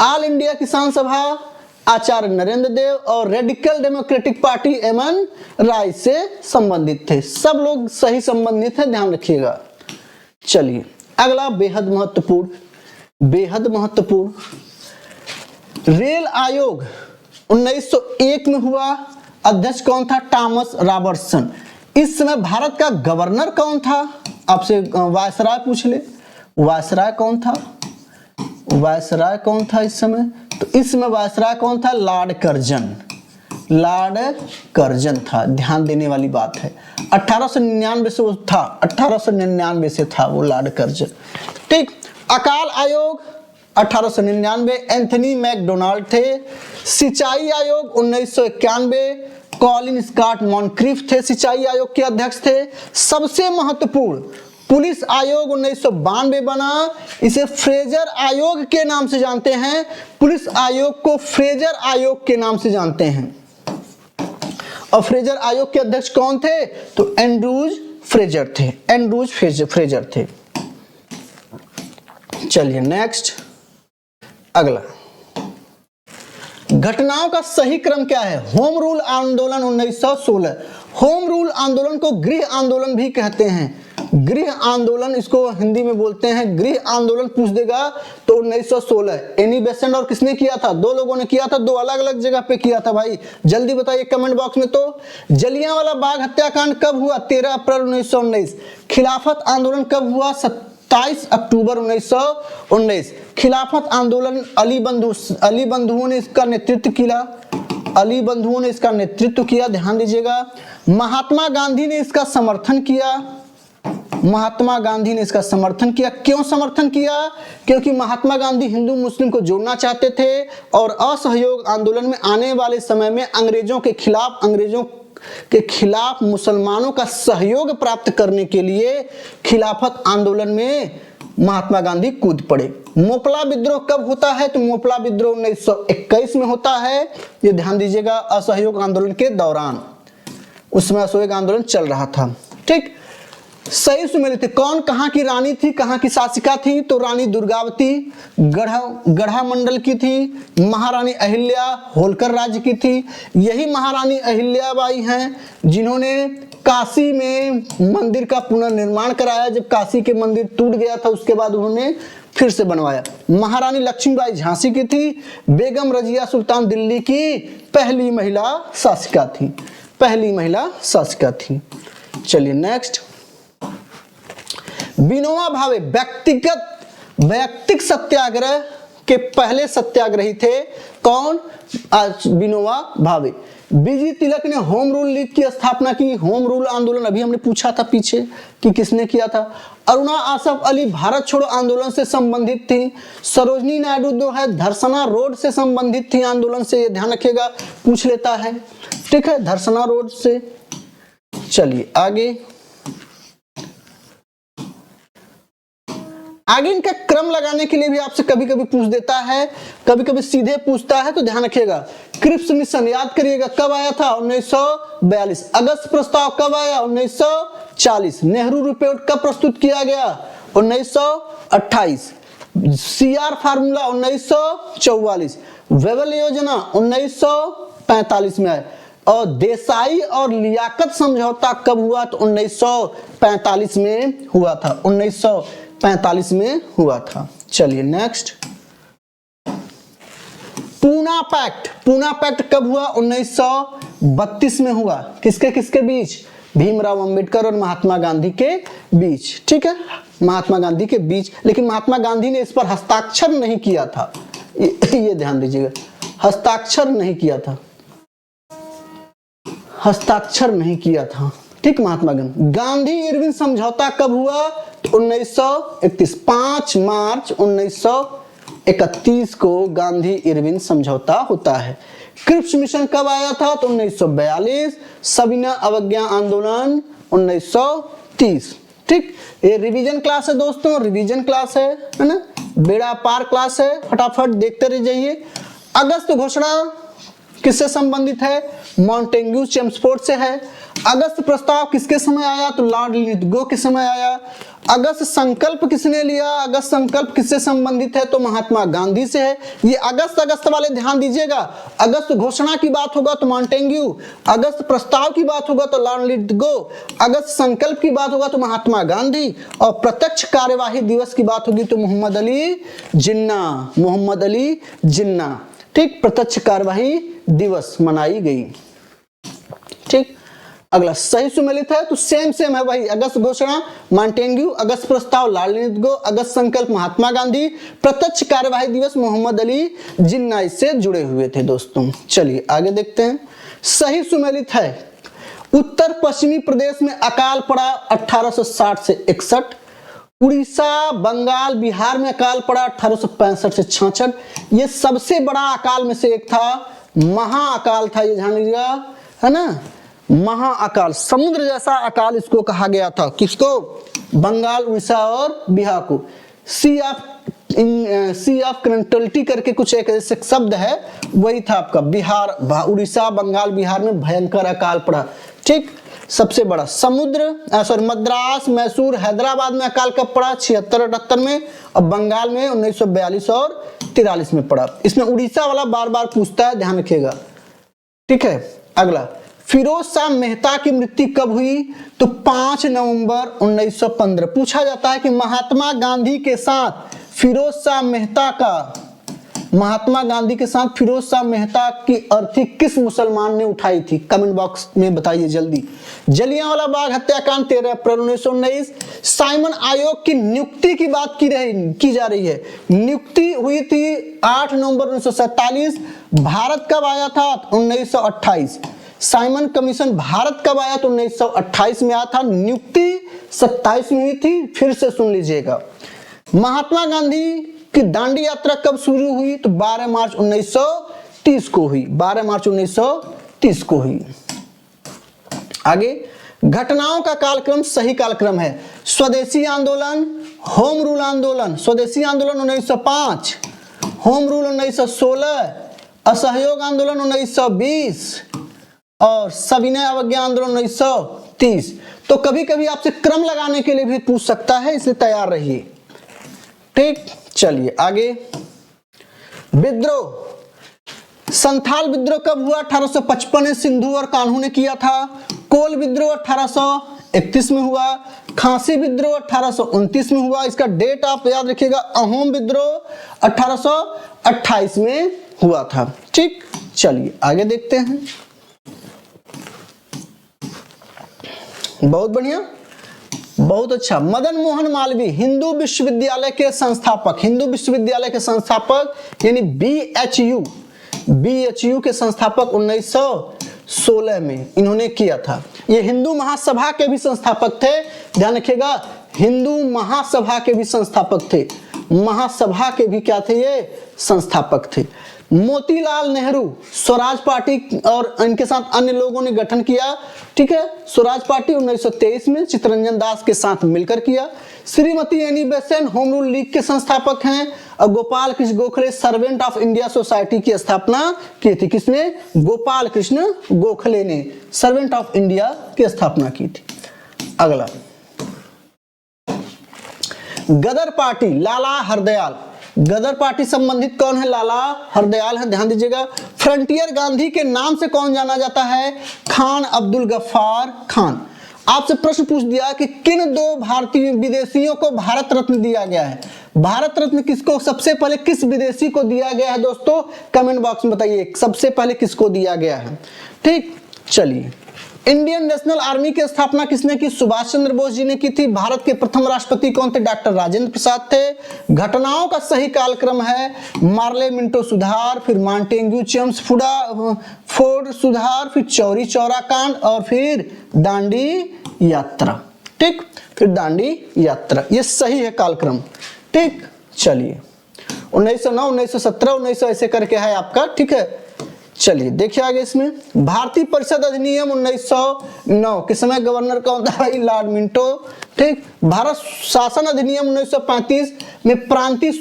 ऑल इंडिया किसान सभा आचार्य नरेंद्र देव और रेडिकल डेमोक्रेटिक पार्टी एमएन राय से संबंधित थे। सब लोग सही संबंधित हैं, ध्यान रखिएगा। चलिए अगला बेहद महत्वपूर्ण, बेहद महत्वपूर्ण, रेल आयोग 1901 में हुआ। अध्यक्ष कौन था? Thomas Robertson. इस समय भारत का गवर्नर कौन था? आपसे वायसराय पूछ ले, वायसराय कौन था? वायसराय कौन था इस समय? तो इस समय वायसराय कौन था? लॉर्ड कर्जन, लॉर्ड कर्जन था। ध्यान देने वाली बात है, 1899 से वो था, 1899 से था वो लॉर्ड कर्जन, ठीक। अकाल आयोग 1899 एंथनी मैकडोनाल्ड थे। सिंचाई आयोग 1991 कॉलिन स्कॉट मॉनक्रिफ थे, सिंचाई आयोग के अध्यक्ष थे। सबसे महत्वपूर्ण पुलिस आयोग 1992 बना। इसे फ्रेजर आयोग के नाम से जानते हैं, पुलिस आयोग को फ्रेजर आयोग के नाम से जानते हैं। और फ्रेजर आयोग के अध्यक्ष कौन थे? तो एंड्रूज फ्रेजर थे, एंड्रूज फ्रेजर थे। चलिए नेक्स्ट, अगला घटनाओं का सही क्रम क्या है? होम रूल आंदोलन 1916, होम रूल आंदोलन को गृह आंदोलन भी कहते हैं। गृह आंदोलन इसको हिंदी में बोलते हैं, गृह आंदोलन पूछ देगा तो 1916। एनी बेसेंट और किसने किया था? दो लोगों ने किया था, दो अलग अलग जगह पे किया था भाई, जल्दी बताइए कमेंट बॉक्स में। तो जलियांवाला बाग हत्याकांड कब हुआ? 13 अप्रैल 1919। खिलाफत आंदोलन कब हुआ? 27 अक्टूबर 1919। खिलाफत आंदोलन अली बंधुओं ने इसका नेतृत्व किया, अली बंधुओं ने इसका नेतृत्व किया, ध्यान दीजिएगा। महात्मा गांधी ने इसका समर्थन किया, महात्मा गांधी ने इसका समर्थन किया। क्यों समर्थन किया? क्योंकि महात्मा गांधी हिंदू मुस्लिम को जोड़ना चाहते थे और असहयोग आंदोलन में आने वाले समय में अंग्रेजों के खिलाफ, के खिलाफ मुसलमानों का सहयोग प्राप्त करने के लिए खिलाफत आंदोलन में महात्मा गांधी कूद पड़े। मोपला विद्रोह कब होता है? तो मोपला विद्रोह 1921 में होता है। ये ध्यान दीजिएगा, असहयोग आंदोलन के दौरान, उसमें असहयोग आंदोलन चल रहा था। ठीक, सही सुमेलित। कौन कहाँ की रानी थी, कहाँ की शासिका थी? तो रानी दुर्गावती गढ़ा मंडल की थी। महारानी अहिल्या होलकर राज्य की थी। यही महारानी अहिल्याबाई हैं जिन्होंने काशी में मंदिर का पुनर्निर्माण कराया। जब काशी के मंदिर टूट गया था उसके बाद उन्होंने फिर से बनवाया। महारानी लक्ष्मीबाई झांसी की थी। बेगम रजिया सुल्तान दिल्ली की पहली महिला शासिका थी, पहली महिला शासिका थी। चलिए नेक्स्ट, विनोबा भावे वैयक्तिक सत्याग्रह के पहले सत्याग्रही थे। कौन? विनोबा भावे। बीजी तिलक ने होम रूल लीग की स्थापना की। होम रूल आंदोलन अभी हमने पूछा था पीछे कि किसने किया था। अरुणा आसफ अली भारत छोड़ो आंदोलन से संबंधित थी। सरोजनी नायडू जो है धरसना रोड से संबंधित थी आंदोलन से, ये ध्यान रखिएगा, पूछ लेता है। ठीक है, धरसना रोड से। चलिए आगे इनका क्रम लगाने के लिए भी आपसे कभी कभी पूछ देता है, कभी कभी सीधे पूछता है, तो ध्यान रखिएगा। क्रिप्स मिशन याद करिएगा कब आया था? 1942। अगस्त प्रस्ताव कब आया? 1940। नेहरू रिपोर्ट कब प्रस्तुत किया गया? 1928। CR formula 1944। वेबल योजना 1945 में आया। और देसाई और लियाकत समझौता कब हुआ? तो 1945 में हुआ था, 1945 में हुआ था। चलिए नेक्स्ट, पूना पैक्ट कब हुआ? 1932 में हुआ। किसके किसके बीच? भीमराव अंबेडकर और महात्मा गांधी के बीच। ठीक है, महात्मा गांधी के बीच, लेकिन महात्मा गांधी ने इस पर हस्ताक्षर नहीं किया था, ये ध्यान दीजिएगा, हस्ताक्षर नहीं किया था, हस्ताक्षर नहीं किया था। ठीक, महात्मा गांधी इरविन समझौता कब हुआ? 1931। 5 मार्च 1931 को गांधी इरविन समझौता होता है। क्रिप्स मिशन कब आया था? तो 1942। सविनय अवज्ञा आंदोलन 1930। ठीक, ये रिवीजन क्लास है दोस्तों, रिवीजन क्लास है ना, बेड़ा पार क्लास है, फटाफट देखते रह जाइए। अगस्त घोषणा किससे संबंधित है? मॉन्टेग्यू चेम्सफोर्ड से है। अगस्त प्रस्ताव किसके समय आया? तो लॉर्ड लिथगो के समय आया। अगस्त संकल्प किसने लिया? अगस्त संकल्प किससे संबंधित है? तो महात्मा गांधी से है। ये अगस्त वाले ध्यान दीजिएगा। अगस्त घोषणा की बात होगा तो मॉन्टेग्यू, अगस्त प्रस्ताव की बात होगा तो लॉर्ड लिथगो, अगस्त संकल्प की बात होगा तो महात्मा गांधी, और प्रत्यक्ष कार्यवाही दिवस की बात होगी तो मोहम्मद अली जिन्ना। ठीक, प्रत्यक्ष कार्यवाही दिवस मनाई गई। ठीक, अगला सही सुमेलित है तो सेम है भाई। अगस्त घोषणा मॉन्टेग्यू, अगस्त प्रस्ताव लॉर्ड लिथगो, अगस्त संकल्प महात्मा गांधी, प्रत्यक्ष कार्यवाही दिवस मोहम्मद अली जिन्ना इससे जुड़े हुए थे दोस्तों। चलिए आगे देखते हैं। सही सुमेलित है उत्तर पश्चिमी प्रदेश में अकाल पड़ा 1860 से 61। उड़ीसा, बंगाल, बिहार में अकाल पड़ा 1865 से 66। ये सबसे बड़ा अकाल में से एक था, महाअकाल था, ये ध्यान लीजिएगा, है ना, महाअकाल, समुद्र जैसा अकाल इसको कहा गया था। किसको? बंगाल, उड़ीसा और बिहार को। सी ऑफ कंटिन्यूटी करके कुछ एक ऐसे शब्द है, वही था आपका। बिहार, उड़ीसा, बंगाल, बिहार में भयंकर अकाल पड़ा। ठीक, सबसे बड़ा मद्रास, मैसूर, हैदराबाद में अकाल कब पड़ा? 76-78 में, और बंगाल में 1942 और 43 में पड़ा। इसमें उड़ीसा वाला बार बार पूछता है, ध्यान रखिएगा। ठीक है, अगला फिरोज शाह मेहता की मृत्यु कब हुई? तो 5 नवंबर 1915। पूछा जाता है कि महात्मा गांधी के साथ फिरोज शाह मेहता की अर्थी किस मुसलमान ने उठाई थी? कमेंट बॉक्स में बताइए जल्दी। जलियांवाला बाग हत्याकांड 13 अप्रैल 1919। साइमन आयोग की नियुक्ति की बात की जा रही है। नियुक्ति हुई थी 8 नवंबर 1947। भारत कब आया था? 1928। साइमन कमीशन भारत कब आया? तो 1928 में आया था। नियुक्ति 27 में हुई थी। फिर से सुन लीजिएगा। महात्मा गांधी की दांडी यात्रा कब शुरू हुई? तो 12 मार्च 1930 को हुई। 12 मार्च 1930 को हुई। आगे, घटनाओं का कालक्रम सही कालक्रम है। स्वदेशी आंदोलन, होम रूल आंदोलन, स्वदेशी आंदोलन 1905, होम रूल 1916, असहयोग आंदोलन 1920 और सविनय अवज्ञा आंदोलन 1930। तो कभी कभी आपसे क्रम लगाने के लिए भी पूछ सकता है, इसलिए तैयार रहिए। ठीक, चलिए आगे। विद्रोह, संथाल विद्रोह कब हुआ? 1855 में सिंधु और कान्हू ने किया था। कोल विद्रोह 1831 में हुआ। खांसी विद्रोह 1829 में हुआ। इसका डेट आप याद रखिएगा। अहोम विद्रोह 1828 में हुआ था। ठीक, चलिए आगे देखते हैं। बहुत बढ़िया, बहुत अच्छा। मदन मोहन मालवीय हिंदू विश्वविद्यालय के संस्थापक, हिंदू विश्वविद्यालय के संस्थापक यानी बीएचयू के संस्थापक 1916 में इन्होंने किया था। ये हिंदू महासभा के भी संस्थापक थे, ध्यान रखिएगा। हिंदू महासभा के भी संस्थापक थे, महासभा के भी क्या थे? ये संस्थापक थे। मोतीलाल नेहरू स्वराज पार्टी और इनके साथ अन्य लोगों ने गठन किया। ठीक है, स्वराज पार्टी 1923 में चित्तरंजन दास के साथ मिलकर किया। Shrimati Annie Besant home rule league के संस्थापक हैं। और Gopal Krishna Gokhale servant of India society की स्थापना की थी। किसने? गोपाल कृष्ण गोखले ने सर्वेंट ऑफ इंडिया की स्थापना की थी। अगला, गदर पार्टी, लाला हरदयाल। गदर पार्टी संबंधित कौन है? लाला हरदयाल है, ध्यान दीजिएगा। फ्रंटियर गांधी के नाम से कौन जाना जाता है? खान अब्दुल गफ्फार खान। आपसे प्रश्न पूछ दिया कि किन दो भारतीय विदेशियों को भारत रत्न दिया गया है? भारत रत्न किसको सबसे पहले किस विदेशी को दिया गया है दोस्तों? कमेंट बॉक्स में बताइए सबसे पहले किसको दिया गया है। ठीक, चलिए। इंडियन नेशनल आर्मी की स्थापना किसने की? सुभाष चंद्र बोस जी ने की थी। भारत के प्रथम राष्ट्रपति कौन थे? डॉक्टर राजेंद्र प्रसाद थे। घटनाओं का सही कालक्रम है मार्ले मिंटो सुधार, फिर मांटेग्यू चेम्सफोर्ड फोर्ड सुधार, फिर चौरी चौरा कांड और फिर दांडी यात्रा। ठीक, फिर दांडी यात्रा, ये सही है कालक्रम। ठीक, चलिए। 1909, 1917, 1900 ऐसे करके है आपका। ठीक है, चलिए देखिए आगे। इसमें भारतीय परिषद अधिनियम 1909 के समय गवर्नर कौन था भाई? Lord Minto. ठीक, भारत शासन अधिनियम 1935 में प्रांतीय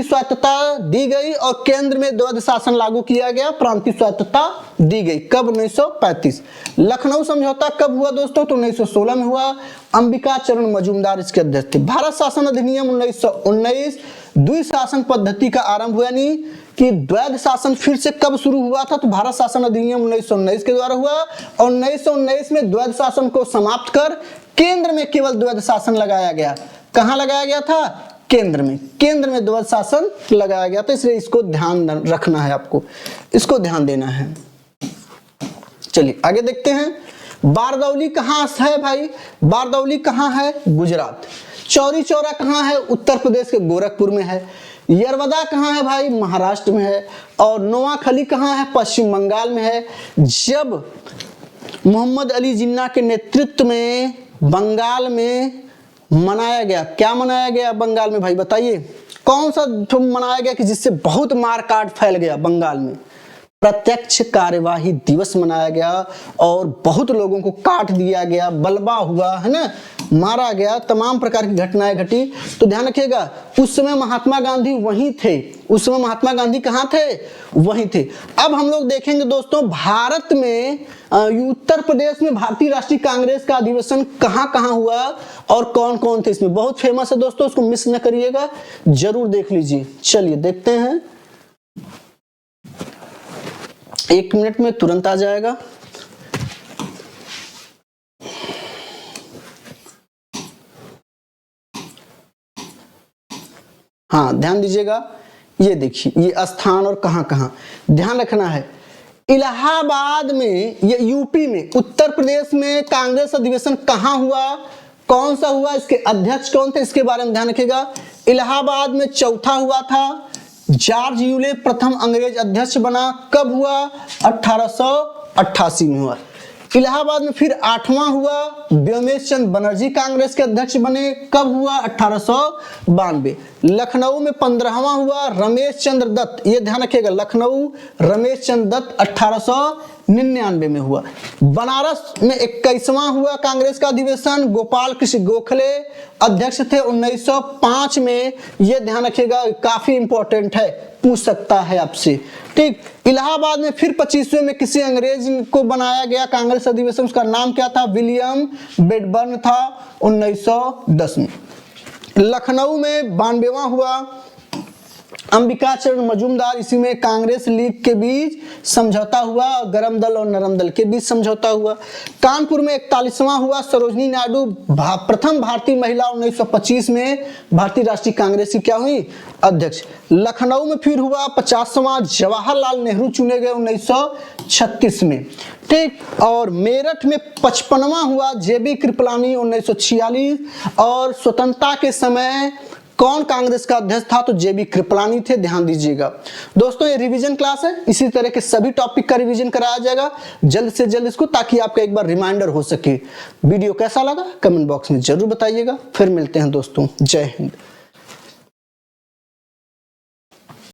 स्वायत्तता दी गई और केंद्र में द्वैध शासन लागू किया गया। प्रांतीय स्वायत्तता दी गई कब? 1935। लखनऊ समझौता कब हुआ दोस्तों? तो 1916 में हुआ। अंबिका चरण मजूमदार इसके अध्यक्ष थे। भारत शासन अधिनियम 1919 द्विशासन पद्धति का आरंभ हुआ, यानी कि द्वैध शासन फिर से कब शुरू हुआ था? तो भारत शासन अधिनियम 1919 के द्वारा हुआ और 1919 में द्वैध शासन को समाप्त कर केंद्र में केवल द्वैध शासन लगाया गया। कहां लगाया गया था? केंद्र में द्वैध शासन लगाया गया था। इसलिए इसको ध्यान रखना है, आपको इसको ध्यान देना है। चलिए आगे देखते हैं। बारदौली कहां है भाई? बारदौली कहां है? गुजरात। चौरी चौरा कहां है? उत्तर प्रदेश के गोरखपुर में है। यरवदा कहां है भाई? महाराष्ट्र में है। और नोआखली कहां है? पश्चिम बंगाल में है। जब मोहम्मद अली जिन्ना के नेतृत्व में बंगाल में मनाया गया, क्या मनाया गया बंगाल में भाई बताइए? कौन सा मनाया गया कि जिससे बहुत मारकाट फैल गया बंगाल में? प्रत्यक्ष कार्यवाही दिवस मनाया गया और बहुत लोगों को काट दिया गया, बलवा हुआ है ना, मारा गया, तमाम प्रकार की घटनाएं घटी। तो ध्यान रखिएगा, उस समय महात्मा गांधी वहीं थे। उस समय महात्मा गांधी कहां थे? वहीं थे। अब हम लोग देखेंगे दोस्तों, भारत में उत्तर प्रदेश में भारतीय राष्ट्रीय कांग्रेस का अधिवेशन कहां हुआ और कौन कौन थे इसमें। बहुत फेमस है दोस्तों, उसको मिस न करिएगा, जरूर देख लीजिए। चलिए देखते हैं, 1 मिनट में तुरंत आ जाएगा। हाँ ध्यान दीजिएगा, ये देखिए ये स्थान और कहां कहां ध्यान रखना है। इलाहाबाद में, ये यूपी में, उत्तर प्रदेश में कांग्रेस अधिवेशन कहां हुआ, कौन सा हुआ, इसके अध्यक्ष कौन थे, इसके बारे में ध्यान रखिएगा। इलाहाबाद में चौथा हुआ था। जॉर्ज यूले प्रथम अंग्रेज अध्यक्ष बना। कब हुआ? 1888 में हुआ। इलाहाबाद में फिर 8वां हुआ, व्योमेश चंद्र बनर्जी कांग्रेस के अध्यक्ष बने। कब हुआ? 1892। लखनऊ में 15वां हुआ, रमेश चंद्र दत्त, ये ध्यान रखिएगा, लखनऊ रमेश चंद्र दत्त 1899 में हुआ। बनारस में 21वां हुआ कांग्रेस का अधिवेशन, गोपाल कृष्ण गोखले अध्यक्ष थे 1905 में, ये ध्यान रखिएगा, काफी इंपॉर्टेंट है, पूछ सकता है आपसे। ठीक, इलाहाबाद में फिर 25वें में किसी अंग्रेज को बनाया गया कांग्रेस अधिवेशन, उसका नाम क्या था? विलियम ब्रैडबर्न था 1910 में। लखनऊ में 92वां हुआ, अंबिका चरण मजूमदार, इसी में कांग्रेस लीग के बीच समझौता हुआ, गरम दल और नरम दल के बीच समझौता हुआ। कानपुर में 41वां हुआ, सरोजनी नायडू प्रथम भारतीय महिला 1925 में भारतीय राष्ट्रीय कांग्रेस की क्या हुई? अध्यक्ष। लखनऊ में फिर हुआ 50वां, जवाहरलाल नेहरू चुने गए 1936 में। ठीक, और मेरठ में 55वां हुआ, जेबी कृपलानी 1946, और स्वतंत्रता के समय कौन कांग्रेस का अध्यक्ष था? तो जेबी कृपलानी थे, ध्यान दीजिएगा। दोस्तों ये रिवीजन क्लास है, इसी तरह के सभी टॉपिक का रिवीजन कराया जाएगा जल्द से जल्द इसको, ताकि आपका एक बार रिमाइंडर हो सके। वीडियो कैसा लगा कमेंट बॉक्स में जरूर बताइएगा। फिर मिलते हैं दोस्तों, जय हिंद।